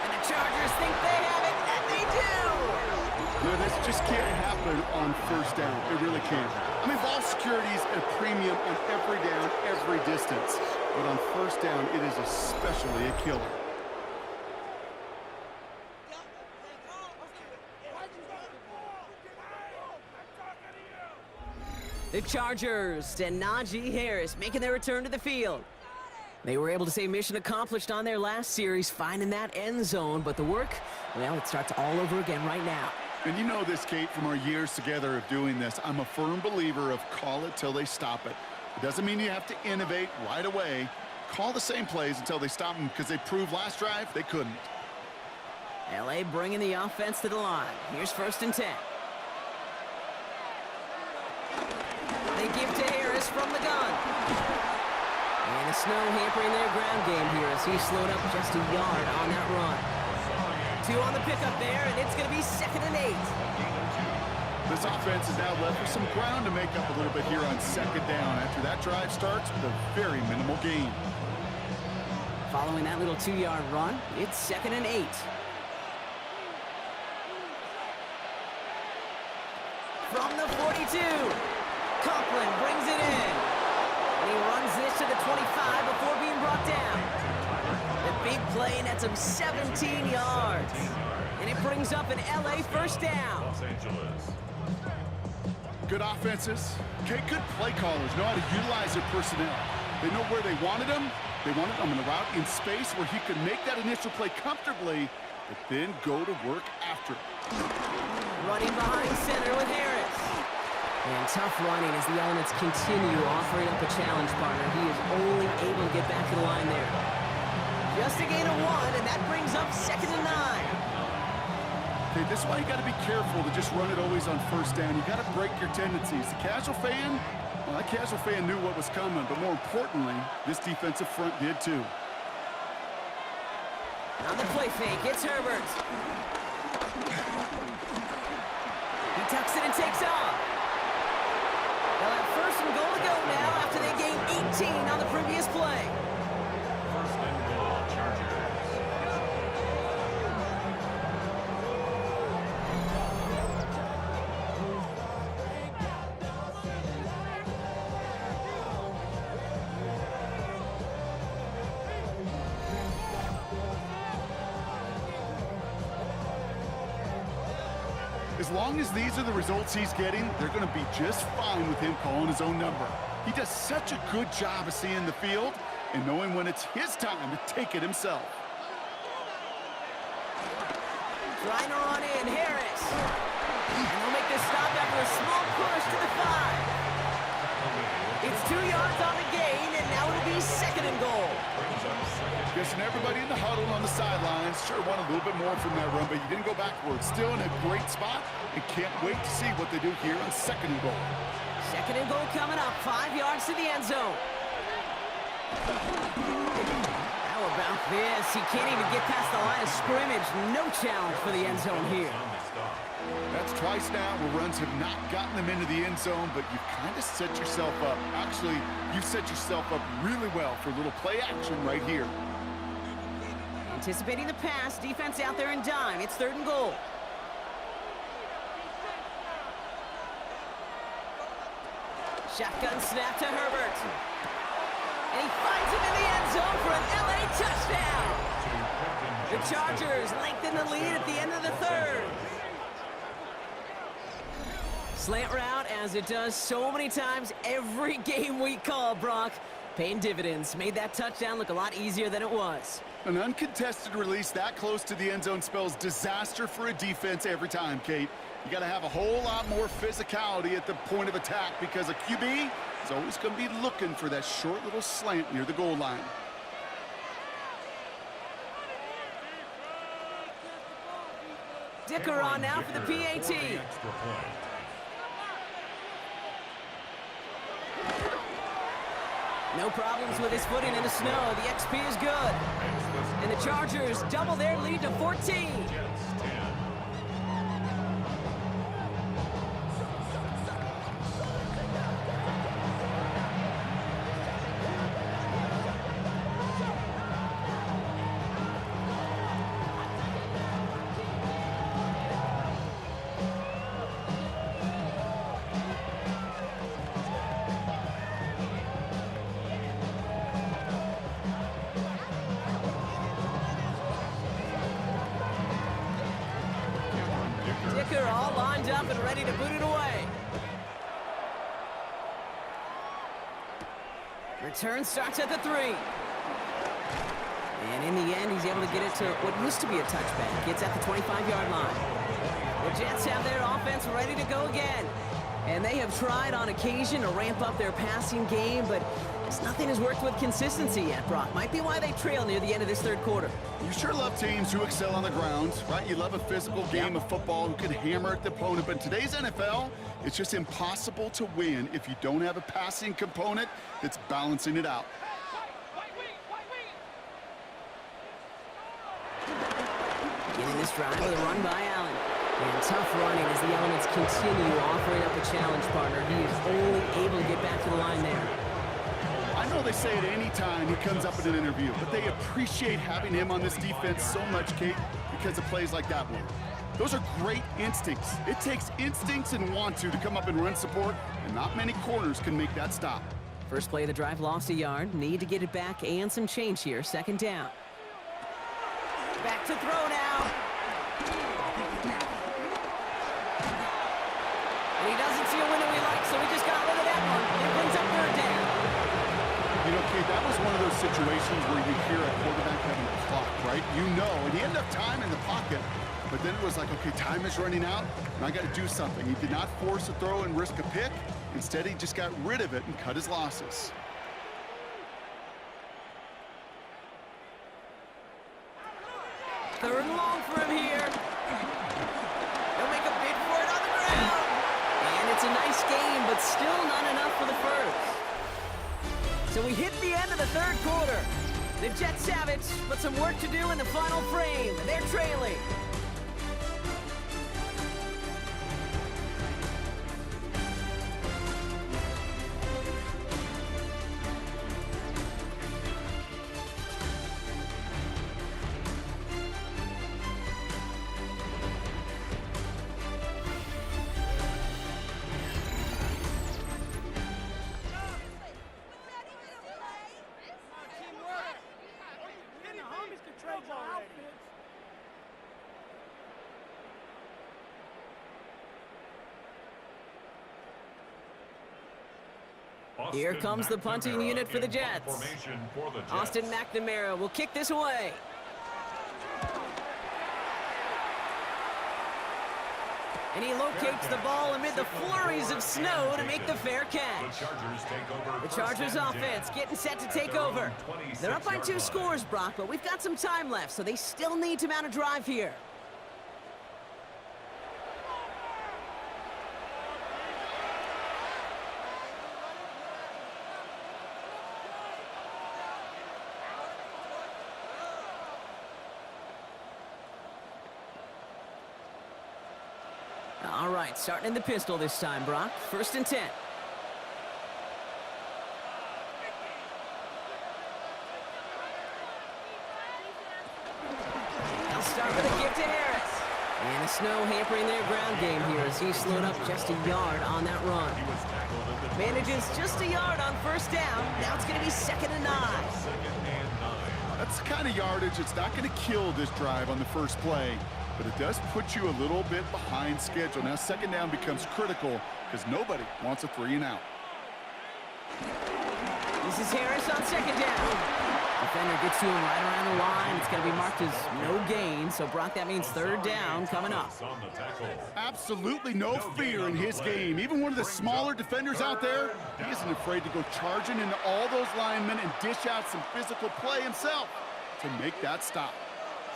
A: And the Chargers think they have it, and they do.
B: No, this just can't happen on 1st down. It really can't. I mean, ball security is a premium on every down, every distance. But on 1st down, it is especially a killer.
A: The Chargers and Najee Harris making their return to the field. They were able to say mission accomplished on their last series, finding that end zone, but the work, well, it starts all over again right now.
B: And you know this, Kate, from our years together of doing this. I'm a firm believer of call it till they stop it. It doesn't mean you have to innovate right away. Call the same plays until they stop them, because they proved last drive they couldn't.
A: LA bringing the offense to the line. Here's 1st and 10. They give to Harris from the gun. And the snow hampering their ground game here as he slowed up just a yard on that run. 2 on the pickup there, and it's going to be 2nd and 8.
B: This offense is now left with some ground to make up a little bit here on 2nd down after that drive starts with a very minimal gain.
A: Following that little 2-yard run, it's 2nd and 8. From the 42. Conklin brings it in. And he runs this to the 25 before being brought down. The big play nets him 17 yards. And it brings up an LA first down.
C: Los Angeles.
B: Good offenses. Okay, good play callers know how to utilize their personnel. They know where they wanted him. They wanted him in a route in space where he could make that initial play comfortably, but then go to work after it.
A: Running behind center with Harris. And tough running as the Elements continue offering up a challenge partner. He is only able to get back to the line there. Just a gain of 1, and that brings up 2nd and 9.
B: Okay, this is why you got to be careful to just run it always on first down. You got to break your tendencies. The casual fan, well, that casual fan knew what was coming, but more importantly, this defensive front did too.
A: On the play fake, it's Herbert. He tucks it and takes off. They'll have 1st and goal to go now after they gained 18 on the previous play.
C: 1st and goal, Chargers.
B: As long as these are the results he's getting, they're going to be just fine with him calling his own number. He does such a good job of seeing the field and knowing when it's his time to take it himself.
A: Trying to run in, Harris. And they'll make this stop after a small push to the 5. It's 2 yards on the gain, and now it'll be 2nd and goal.
B: Guessing everybody in the huddle on the sidelines sure wanted a little bit more from that run, but you didn't go backwards. Still in a great spot, and can't wait to see what they do here on 2nd and goal.
A: 2nd and goal coming up, 5 yards to the end zone. How about this? He can't even get past the line of scrimmage. No challenge for the end zone here.
B: That's twice now where runs have not gotten them into the end zone, but you've kind of set yourself up. Actually, you've set yourself up really well for a little play action right here.
A: Anticipating the pass, defense out there in dime. It's 3rd and goal. Shotgun snap to Herbert. And he finds him in the end zone for an LA touchdown. The Chargers lengthen the lead at the end of the 3rd. Slant route, as it does so many times every game we call, Brock. Paying dividends. Made that touchdown look a lot easier than it was.
B: An uncontested release that close to the end zone spells disaster for a defense every time, Kate. You got to have a whole lot more physicality at the point of attack because a QB is always going to be looking for that short little slant near the goal line.
A: Dicker on now for the PAT. No problems with his footing in the snow. The XP is good. And the Chargers double their lead to 14. Dicker all lined up and ready to boot it away. Return starts at the 3. And in the end, he's able to get it to what used to be a touchback. Gets at the 25-yard line. The Jets have their offense ready to go again. And they have tried on occasion to ramp up their passing game, but nothing has worked with consistency yet, Brock. Might be why they trail near the end of this 3rd quarter.
B: You sure love teams who excel on the ground, right? You love a physical game of football who can hammer at the opponent. But in today's NFL, it's just impossible to win if you don't have a passing component that's balancing it out.
A: Beginning this drive with a run by Allen. And tough running as the Elements continue offering up a challenge partner. He is only able to get back to the line there.
B: I know they say it any time he comes up in an interview, but they appreciate having him on this defense so much, Kate, because of plays like that one. Those are great instincts. It takes instincts and want to come up and run support, and not many corners can make that stop.
A: First play of the drive lost a yard. Need to get it back and some change here. Second down. Back to throw now. And he doesn't see a window he likes, so he just got rid of that one. It brings up third down.
B: You know, Kate, that was one of those situations where you hear a quarterback having a clock, right? You know, and he had enough time in the pocket, but then it was like, okay, time is running out, and I got to do something. He did not force a throw and risk a pick. Instead, he just got rid of it and cut his losses.
A: Third and long for him here. They'll make a bid for it on the ground. And it's a nice game, but still not enough for the first. So we hit the end of the third quarter. The Jets have it, but some work to do in the final frame. They're trailing. Here comes the punting unit for the Jets. Austin McNamara will kick this away. And he locates the ball amid the flurries of snow to make the fair catch. The Chargers offense getting set to take over. They're up by 2 scores, Brock, but we've got some time left, so they still need to mount a drive here. All right, starting in the pistol this time, Brock. 1st and 10. They'll start with a kick to Harris. And the snow hampering their ground game here as he slowed up just a yard on that run. Manages just a yard on 1st down. Now it's going to be 2nd and 9.
B: That's the kind of yardage that's not going to kill this drive on the first play, but it does put you a little bit behind schedule. Now 2nd down becomes critical because nobody wants a 3 and out.
A: This is Harris on 2nd down. Defender gets to him right around the line. It's going to be marked as no gain. So, Brock, that means 3rd down coming up.
B: Absolutely no fear in his game. Even one of the smaller defenders out there, he isn't afraid to go charging into all those linemen and dish out some physical play himself to make that stop.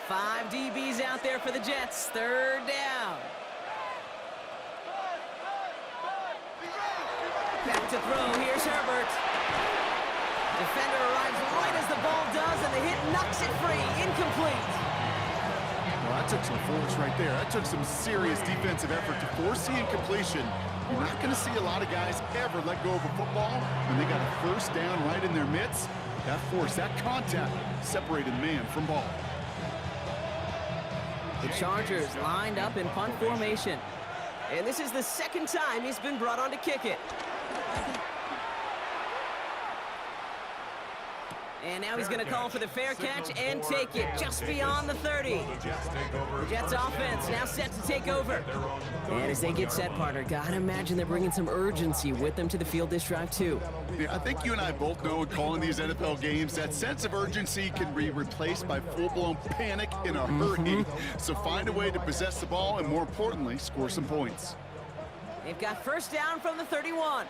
A: 5 DBs out there for the Jets. 3rd down. Back to throw. Here's Herbert. Defender arrives right as the ball does, and the hit knocks it free. Incomplete.
B: Well, that took some force right there. That took some serious defensive effort to force the incompletion. You're not going to see a lot of guys ever let go of a football when they got a 1st down right in their midst. That force, that contact, separated man from ball.
A: The Chargers lined up in punt formation. And this is the 2nd time he's been brought on to kick it. And now he's going to call for the fair catch and take it just beyond the 30. The Jets offense now set to take over. And as they get set, partner, gotta imagine they're bringing some urgency with them to the field this drive too.
B: Yeah, I think you and I both know in calling these NFL games, that sense of urgency can be replaced by full-blown panic in a hurry. So find a way to possess the ball and, more importantly, score some points.
A: They've got 1st down from the 31.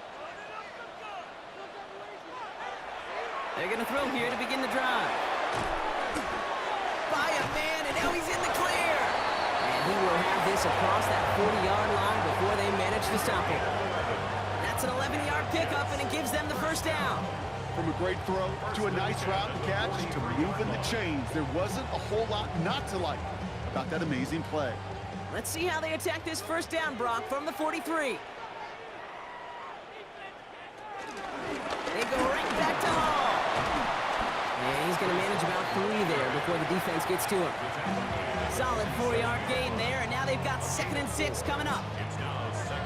A: They're going to throw here to begin the drive. By a man, and now he's in the clear. And he will have this across that 40-yard line before they manage to stop him. That's an 11-yard pickup, and it gives them the 1st down.
B: From a great throw to a nice route and catch to moving the chains, there wasn't a whole lot not to like about that amazing play.
A: Let's see how they attack this 1st down, Brock, from the 43. They go right back to Hall. And he's going to manage about 3 there before the defense gets to him. Solid 4-yard gain there, and now they've got 2nd and 6 coming up.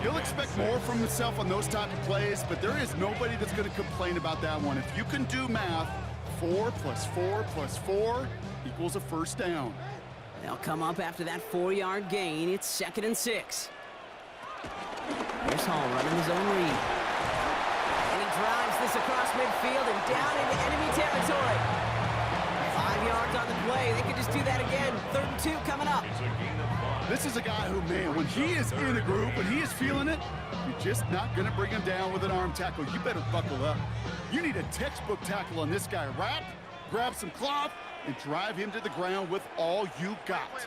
B: He'll expect more from himself on those type of plays, but there is nobody that's going to complain about that one. If you can do math, 4 plus 4 plus 4 equals a first down.
A: They'll come up after that 4-yard gain. It's 2nd and 6. Here's Hall running his own read. And he drives this across midfield and down into enemy territory. 5 yards on the play. They could just do that again. 3rd and 2 coming up.
B: This is a guy who, man, when he is in the group, when he is feeling it, you're just not going to bring him down with an arm tackle. You better buckle up. You need a textbook tackle on this guy. Wrap, grab some cloth, and drive him to the ground with all you got.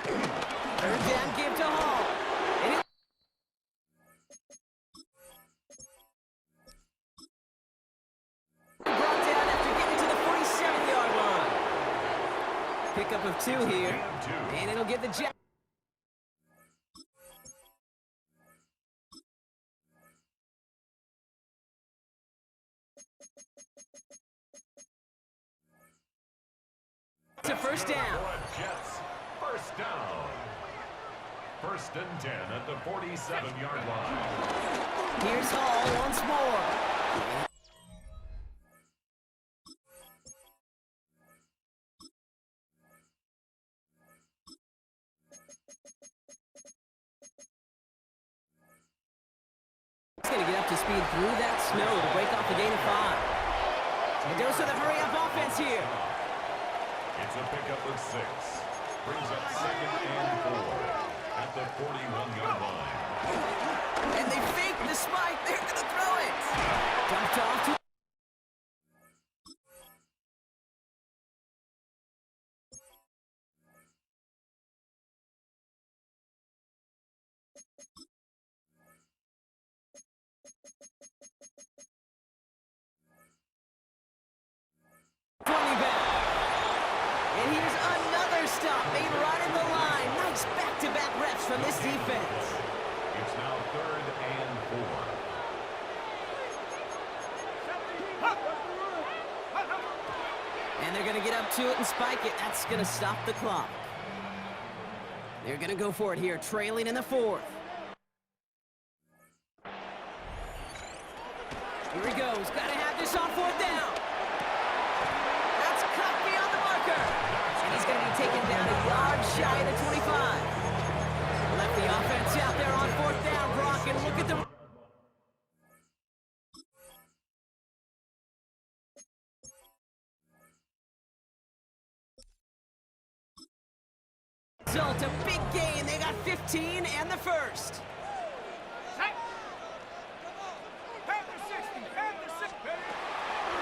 A: 3rd down, give to Hall. And it brought down after getting to the 47-yard line. Pickup of 2 here, and it'll give the Jets. It's a first down.
C: Jets, first down. 1st and 10 at the 47-yard line.
A: Here's Hall once more. He's going to get up to speed through that snow to break off the gain of 5. And goes to the hurry-up offense here.
C: It's a pickup of 6. Brings up 2nd and 4 at the 41-yard line.
A: And they fake the spike. They're going to throw it. Dumped off to... And here's another stop made right in the line. Nice back-to-back reps from this defense.
C: It's now 3rd and 4.
A: And they're going to get up to it and spike it. That's going to stop the clock. They're going to go for it here, trailing in the 4th. Here he goes. Got to have this on 4th down. That's cut beyond the marker. And he's going to be taken down a yard shy of the 25. Left the offense out there on 4th down, Brock, and look at the... Result, a big gain. They got 15 and the 1st.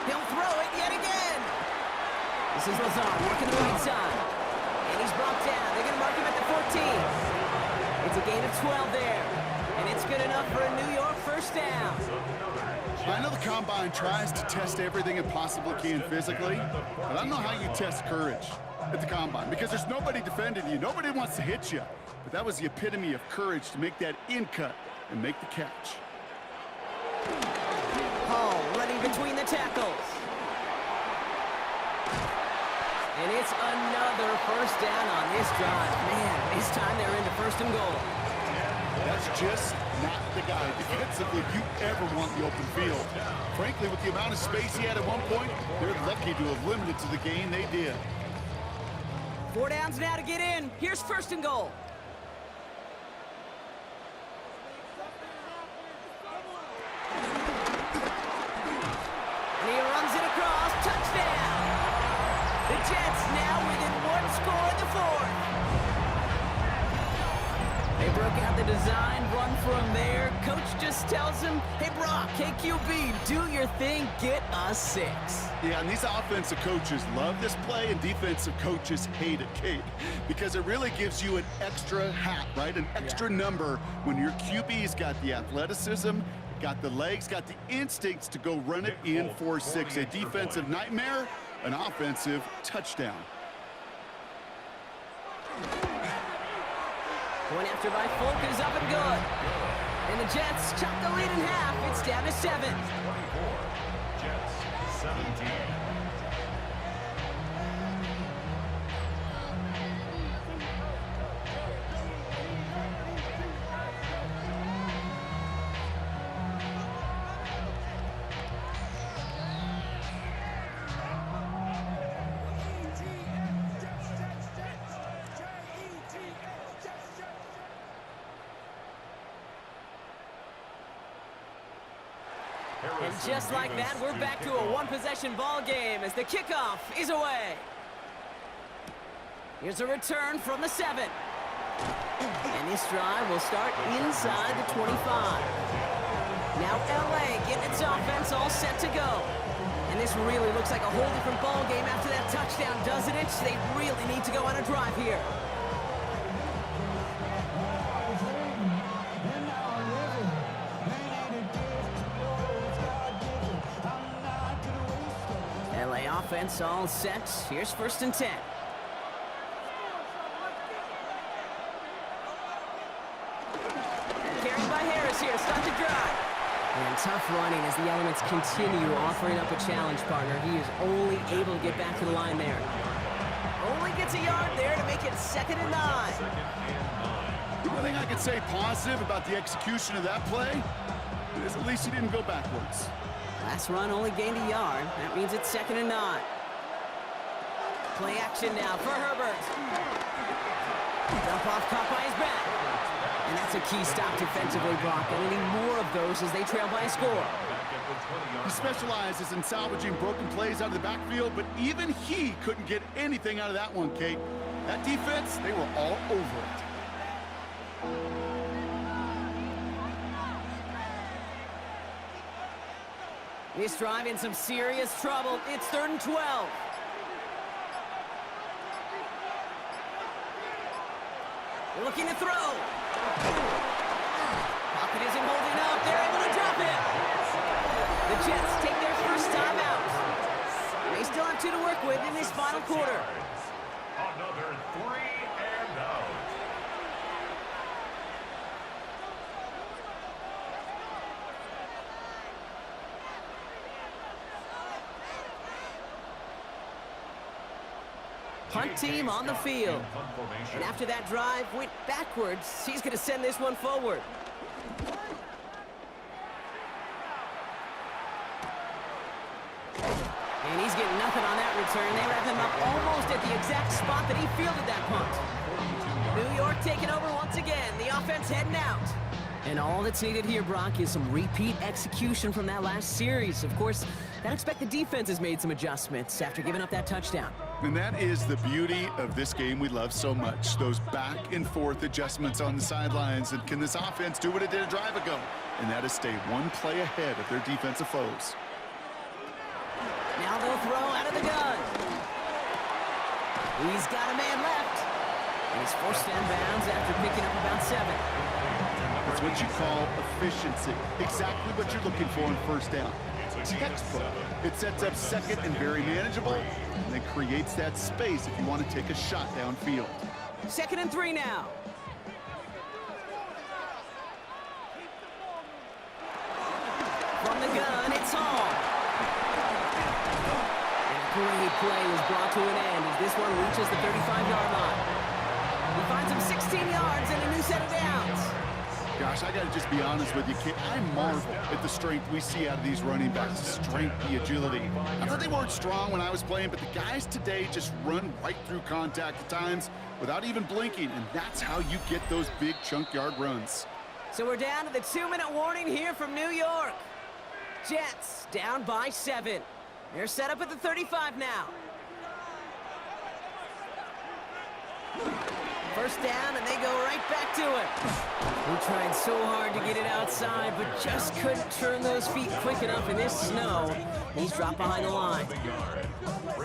A: He'll throw it yet again. This is Lazar working the right side. And he's brought down. They're going to mark him at the 14. It's a gain of 12 there. And it's good enough for a New York first down.
B: I know the Combine tries to test everything it possibly can physically, but I don't know how you test courage at the Combine, because there's nobody defending you. Nobody wants to hit you. But that was the epitome of courage to make that in cut and make the catch.
A: Hall running between the tackles. And it's another first down on this drive. Man, this time they're into 1st and goal.
B: That's just not the guy defensively you ever want in the open field. Frankly, with the amount of space he had at one point, they're lucky to have limited to the gain they did.
A: 4 downs now to get in. Here's 1st and goal. And he runs it across. Touchdown. The Jets now within 1 score in the 4th. They broke out the design run from there. Coach just tells him, hey, Brock, KQB, do your thing, get us 6.
B: Yeah, and these offensive coaches love this play, and defensive coaches hate it, Kate, because it really gives you an extra hat, right? An extra number when your QB's got the athleticism, got the legs, got the instincts to go run it in for 6. A defensive nightmare, an offensive touchdown.
A: Point after by Folk is up and good. And the Jets chop the lead in half. It's down to 7.
C: 24. Jets 17.
A: And just like that, we're back to a one-possession ball game as the kickoff is away. Here's a return from the 7. And this drive will start inside the 25. Now LA getting its offense all set to go. And this really looks like a whole different ball game after that touchdown, doesn't it? They really need to go on a drive here. LA offense all set. Here's 1st and 10. Carried by Harris here to start the drive. And tough running as the elements continue offering up a challenge, partner. He is only able to get back to the line there. Only gets a yard there to make it 2nd and 9.
B: The only thing I could say positive about the execution of that play is at least he didn't go backwards.
A: Last run only gained a yard. That means it's 2nd and 9. Play action now for Herbert. Dump off caught by his back. And that's a key stop defensively, Brock. And any more of those as they trail by a score.
B: He specializes in salvaging broken plays out of the backfield, but even he couldn't get anything out of that one, Kate. That defense, they were all over it.
A: This drive in some serious trouble. It's 3rd and 12. They're looking to throw. Pocket isn't holding up. They're able to drop it. The Jets take their first time out. They still have 2 to work with in this final quarter.
C: Another 3 and out.
A: Punt team on the field. And after that drive went backwards, he's going to send this one forward. And he's getting nothing on that return. They wrap him up almost at the exact spot that he fielded that punt. New York taking over once again. The offense heading out. And all that's needed here, Brock, is some repeat execution from that last series. Of course, I expect the defense has made some adjustments after giving up that touchdown.
B: And that is the beauty of this game we love so much. Those back and forth adjustments on the sidelines. And can this offense do what it did a drive ago? And that is stay one play ahead of their defensive foes.
A: Now they'll throw out of the gun. He's got a man left. And he's forced inbounds after picking up about 7.
B: That's what you call efficiency. Exactly what you're looking for in 1st down. Textbook. It sets up 2nd and very manageable, and it creates that space if you want to take a shot downfield.
A: 2nd and 3 now. From the gun, it's Hall. And a great play is brought to an end as this one reaches the 35-yard line. He finds him 16 yards and a new set of downs.
B: Gosh, I got to just be honest with you, kid. I marvel at the strength we see out of these running backs. The strength, the agility. I thought they weren't strong when I was playing, but the guys today just run right through contact at times without even blinking, and that's how you get those big chunk yard runs.
A: So we're down to the 2-minute warning here from New York. Jets down by 7. They're set up at the 35 now. 1st down, and they go right back to it. He tried so hard to get it outside, but just couldn't turn those feet quick enough in this snow. He's dropped behind the line.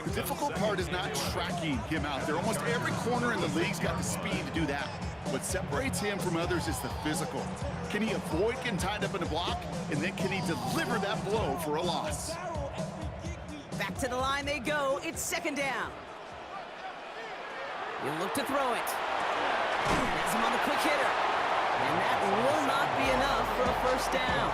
B: The difficult part is not tracking him out there. Almost every corner in the league's got the speed to do that. What separates him from others is the physical. Can he avoid getting tied up in a block? And then can he deliver that blow for a loss?
A: Back to the line they go. It's 2nd down. He'll look to throw it. Has him on the quick hitter. And that will not be enough for a 1st down.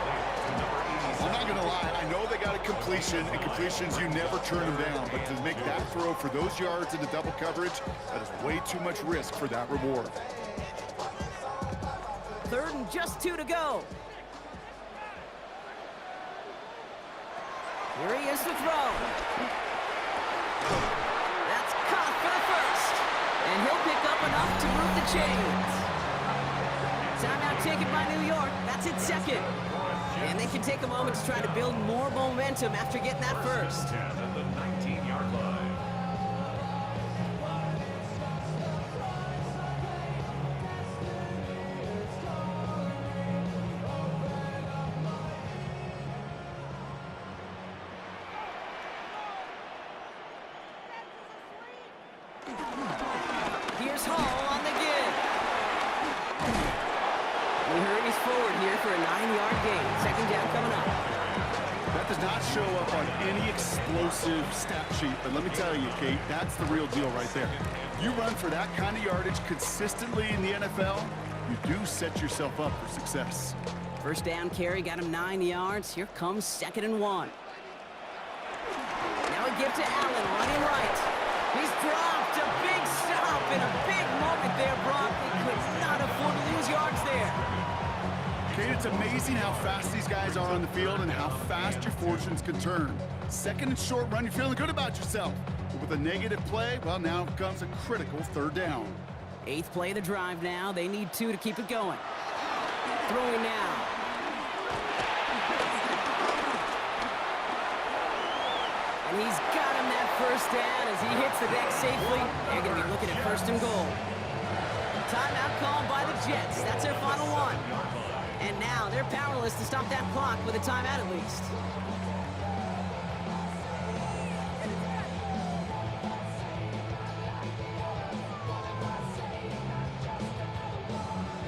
B: I'm not going to lie. I know they got a completion, and completions, you never turn them down. But to make that throw for those yards into double coverage, that is way too much risk for that reward.
A: 3rd and just 2 to go. Here he is to throw. That's caught for the 1st. And he'll pick up enough to move the chains. Timeout taken by New York. That's its 2nd. And they can take a moment to try to build more momentum after getting that first.
C: 10 at the 19-yard line.
A: Here's Hall on the give. He hurries forward here for a 9-yard gain. Second down coming up.
B: That does not show up on any explosive stat sheet, but let me tell you, Kate, that's the real deal right there. You run for that kind of yardage consistently in the NFL, you do set yourself up for success.
A: First down carry got him 9 yards. Here comes 2nd and 1. Now a give to Allen, running right. He's dropped a big stop in a big moment there, Brock. He could not afford to lose yards there.
B: Kate, it's amazing how fast these guys are on the field and how fast your fortunes can turn. Second and short run, you're feeling good about yourself. But with a negative play, well, now comes a critical 3rd down.
A: 8th play of the drive now. They need 2 to keep it going. Throwing now. And he's got him that first down as he hits the deck safely. They're going to be looking at 1st and goal. Timeout called by the Jets. That's their final one. And now they're powerless to stop that clock with a timeout at least.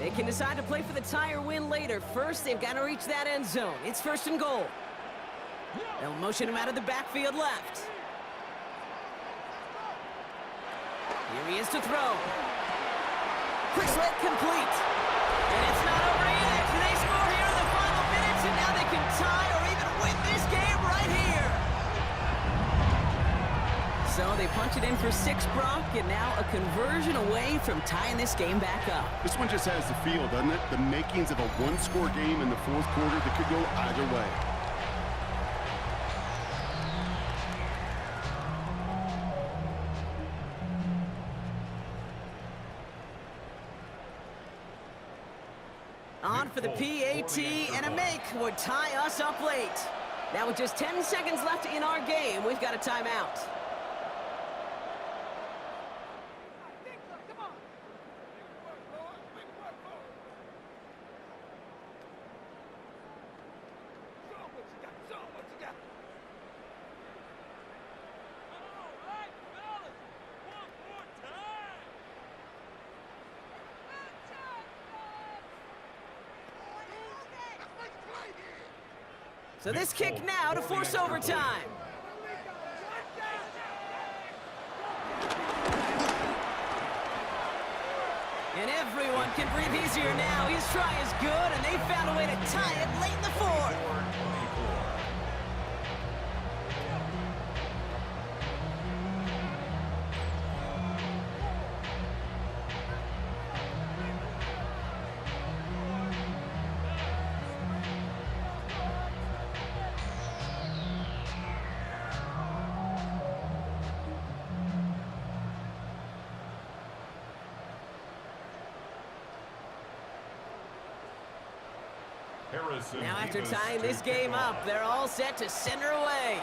A: They can decide to play for the tie or win later. First, they've got to reach that end zone. It's 1st and goal. They'll motion him out of the backfield left. Here he is to throw. Quick slant complete. And it's not over yet. They score here in the final minutes, and now they can tie or even win this game right here. So they punch it in for 6, Brock, and now a conversion away from tying this game back up.
B: This one just has the feel, doesn't it? The makings of a one-score game in the 4th quarter that could go either way.
A: On for the PAT, and a make would tie us up late. Now with just 10 seconds left in our game, we've got a timeout. So this kick now to force overtime. And everyone can breathe easier now. His try is good, and they found a way to tie it late in the 4th. Now after tying this game up, they're all set to send her away.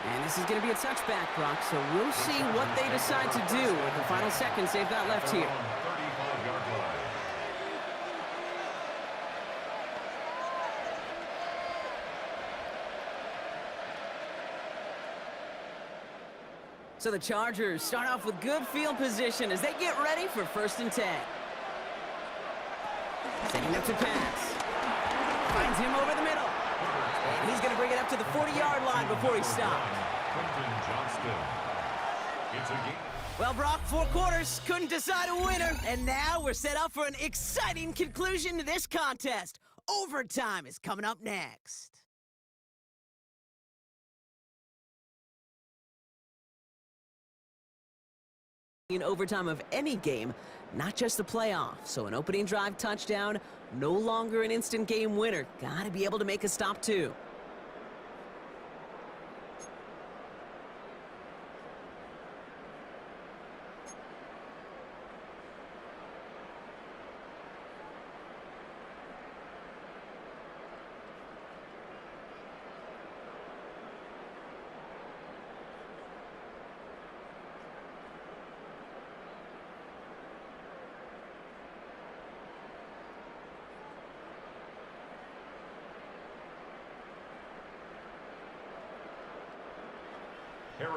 A: And this is going to be a touchback, Brock, so we'll see what they decide to do with the final seconds they've got left here. So the Chargers start off with good field position as they get ready for 1st and 10. Setting up to pass. Finds him over the middle. And he's going to bring it up to the 40-yard line before he stopped. Well, Brock, 4 quarters couldn't decide a winner. And now we're set up for an exciting conclusion to this contest. Overtime is coming up next. In overtime of any game, not just the playoffs. So an opening drive touchdown, no longer an instant game winner. Gotta be able to make a stop too.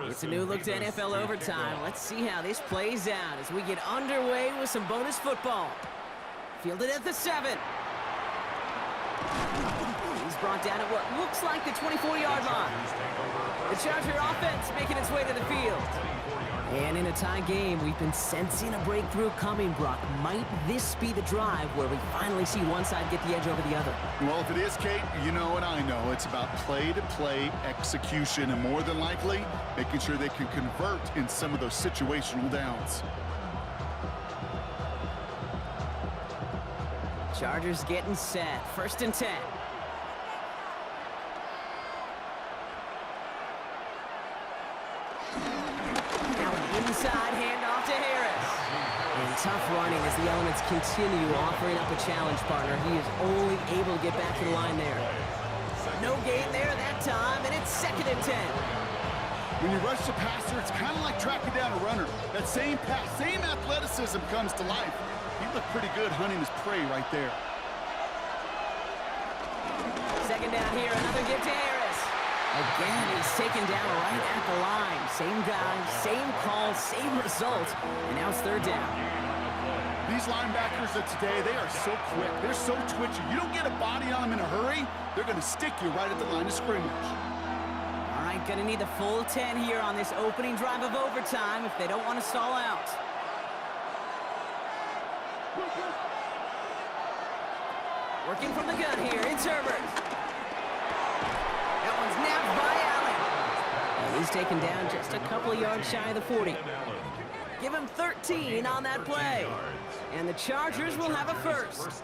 A: It's a new look to NFL overtime. Let's see how this plays out as we get underway with some bonus football. Fielded at the 7. He's brought down at what looks like the 24-yard line. The Charger offense making its way to the field. And in a tie game, we've been sensing a breakthrough coming, Brock. Might this be the drive where we finally see one side get the edge over the other?
B: Well, if it is, Kate, you know and I know it's about play-to-play execution, and more than likely, making sure they can convert in some of those situational downs.
A: Chargers getting set. 1st and 10. Inside handoff to Harris. And tough running as the elements continue offering up a challenge partner. He is only able to get back to the line there. No gain there that time, and it's 2nd and 10.
B: When you rush the passer, it's kind of like tracking down a runner. That same pass, same athleticism comes to life. He looked pretty good hunting his prey right there.
A: 2nd down here, another give to Harris. Again, he's taken down right at the line. Same guy, same call, same result. And now it's 3rd down.
B: These linebackers of today, they are so quick. They're so twitchy. You don't get a body on them in a hurry, they're going to stick you right at the line of scrimmage.
A: All right, going to need the full 10 here on this opening drive of overtime if they don't want to stall out. Working from the gun here, it's Herbert. Nabbed by Allen. And he's taken down just a couple of yards shy of the 40. Give him 13 on that play. And the Chargers will have a first.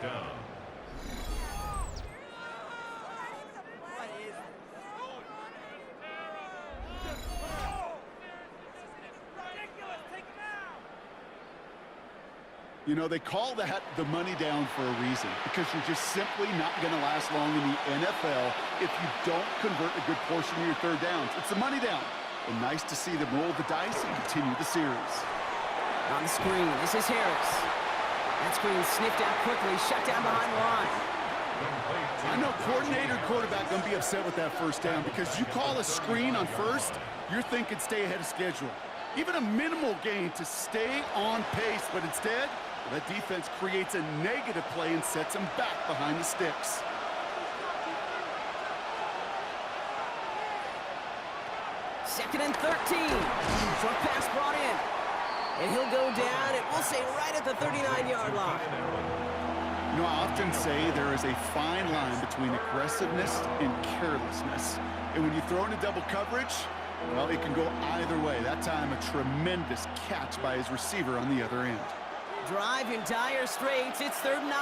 B: You know, they call that the money down for a reason, because you're just simply not going to last long in the NFL if you don't convert a good portion of your 3rd downs. It's the money down. And nice to see them roll the dice and continue the series.
A: On the screen, this is Harris. That screen sniffed out quickly, shut down behind the line.
B: I know coordinator quarterback going to be upset with that 1st down, because you call a screen on 1st, you're thinking stay ahead of schedule. Even a minimal gain to stay on pace, but instead, that defense creates a negative play and sets them back behind the sticks.
A: Second and 13. Short pass brought in. And he'll go down, and we'll say right at the 39-yard line.
B: You know, I often say there is a fine line between aggressiveness and carelessness. And when you throw into double coverage, well, it can go either way. That time, a tremendous catch by his receiver on the other end.
A: Drive in dire straits. It's 3rd and 9.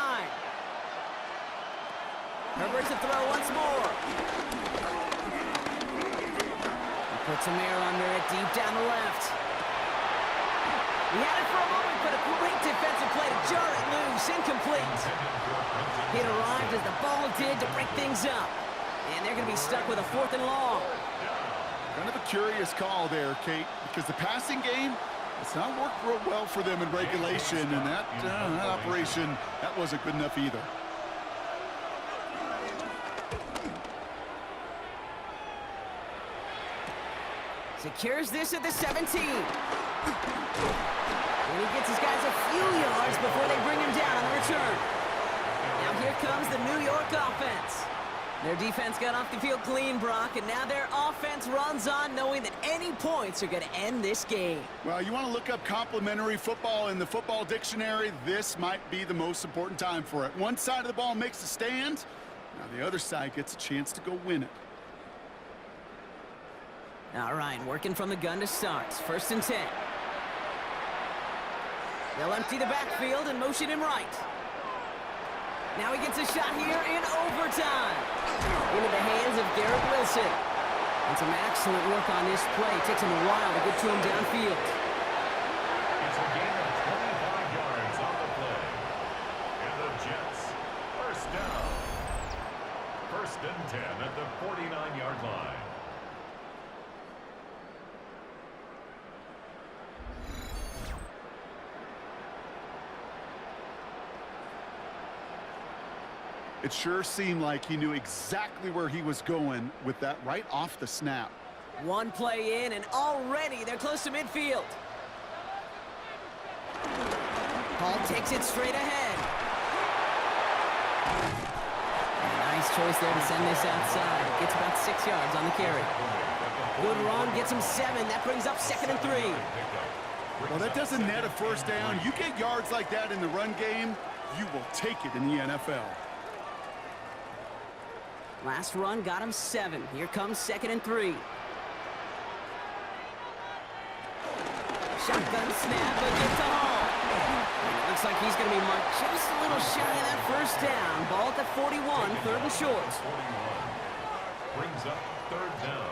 A: Herbert to throw once more. He puts him there under it, deep down the left. He had it for a moment, but a great defensive play to jar it loose. Incomplete. It arrived as the ball did to break things up. And they're going to be stuck with a 4th and long.
B: Kind of a curious call there, Kate, because the passing game, it's not worked real well for them in regulation, and that operation, that wasn't good enough either.
A: Secures this at the 17. And he gets his guys a few yards before they bring him down on the return. Now here comes the New York offense. Their defense got off the field clean, Brock, and now their offense runs on knowing that any points are going to end this game.
B: Well, you want to look up complementary football in the football dictionary, this might be the most important time for it. One side of the ball makes a stand, now the other side gets a chance to go win it.
A: All right, working from the gun to start. 1st and 10. They'll empty the backfield and motion him right. Now he gets a shot here in overtime. Into the hands of Garrett Wilson. And some excellent work on this play. Takes him a while to get to him downfield.
C: It's a gain of 25 yards on the play. And the Jets, 1st down. 1st and 10 at the 49-yard line.
B: It sure seemed like he knew exactly where he was going with that right off the snap.
A: One play in, and already they're close to midfield. Hall takes it straight ahead. Nice choice there to send this outside. Gets about 6 yards on the carry. Good run, gets him 7. That brings up 2nd and 3.
B: Well, that doesn't net a first down. You get yards like that in the run game, you will take it in the NFL.
A: Last run got him 7. Here comes 2nd and 3. Shotgun snap, a give to Hall. Looks like he's going to be marked just a little shy of that first down. Ball at the 41, 3rd and short.
C: 41 brings up 3rd down.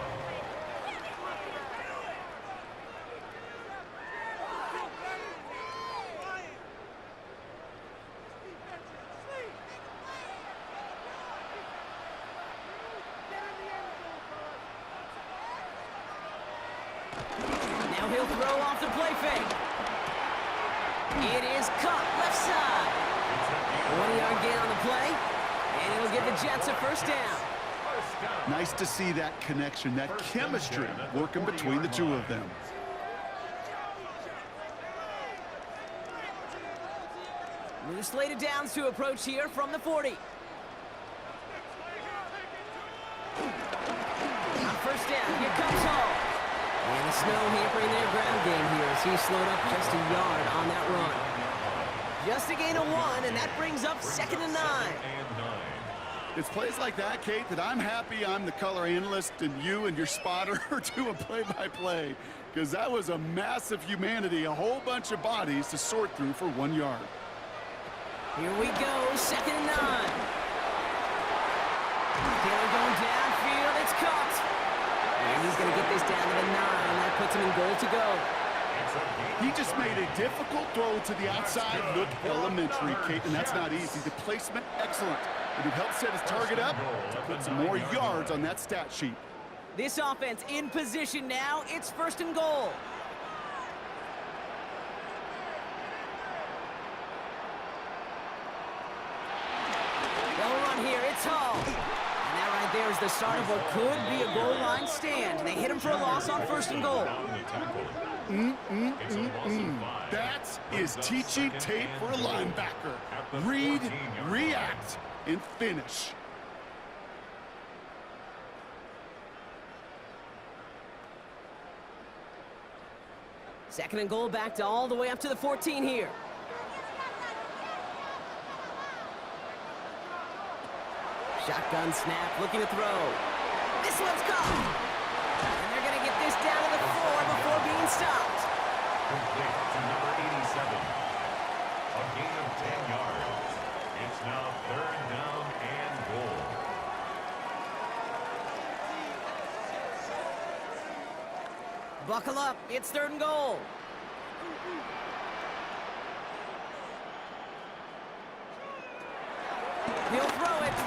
A: Now he'll throw off the play fake. It is caught left side. 1-yard gain on the play, and it'll give the Jets a first down.
B: Nice to see that connection, that chemistry working between the two of them.
A: New slated downs to approach here from the 40. On first down, here comes Hall. And the snow hampering their ground game here as he slowed up just a yard on that run. Just a gain of 1, and that brings up 2nd and 9.
B: It's plays like that, Kate, that I'm happy I'm the color analyst and you and your spotter are doing play-by-play. Because that was a massive humanity, a whole bunch of bodies to sort through for 1 yard.
A: Here we go, 2nd and 9. Taylor going downfield, it's caught. And he's going to get this down to the 9. That puts him in goal to go.
B: He just made a difficult throw to the outside. Look elementary, Kate, and that's not easy. The placement, excellent. But it helped set his target up to put some more yards on that stat sheet.
A: This offense in position now. It's 1st and goal. They'll run here. It's Hall. And that right there is the start of what could be a goal line stand. They hit him for a loss on 1st and goal.
B: That is teaching tape for a linebacker. Read, react, and finish.
A: Second and goal, backed all the way up to the 14 here. Shotgun snap, looking to throw. This one's caught. And they're going to get this down to the 4 before being stopped.
C: Complete to number 87. A gain of 10 yards. It's now 3rd down and goal.
A: Buckle up, it's 3rd and goal. He'll throw it,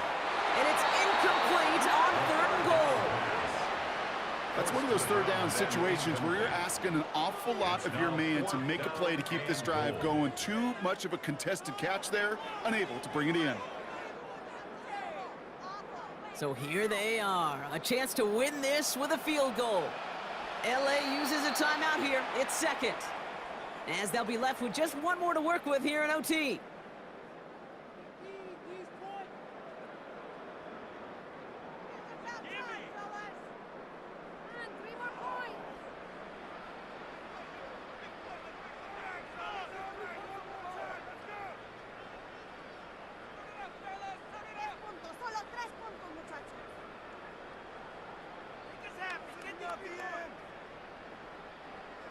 A: and it's incomplete on 3rd and goal.
B: That's one of those 3rd down situations where you're asking an awful lot of your man to make a play to keep this drive going. Too much of a contested catch there, unable to bring it in.
A: So here they are, a chance to win this with a field goal. LA uses a timeout here. It's 2nd, as they'll be left with just 1 more to work with here in OT.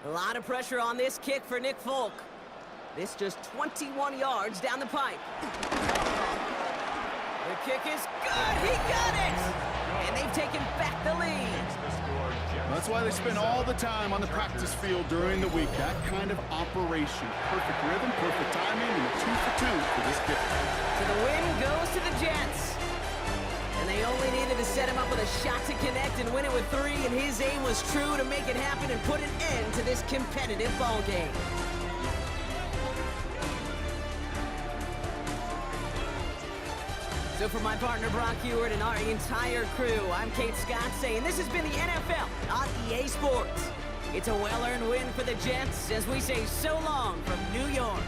A: A lot of pressure on this kick for Nick Folk. This just 21 yards down the pipe. The kick is good. He got it. And they've taken back the lead.
B: That's why they spend all the time on the practice field during the week. That kind of operation. Perfect rhythm, perfect timing, and a 2 for 2 for this kick.
A: So the win goes to the Jets. And they only needed to set him up with a shot to connect and win it with 3, and his aim was true to make it happen and put an end to this competitive ball game. So for my partner Brock Heward and our entire crew, I'm Kate Scott saying this has been the NFL on EA Sports. It's a well-earned win for the Jets as we say so long from New York.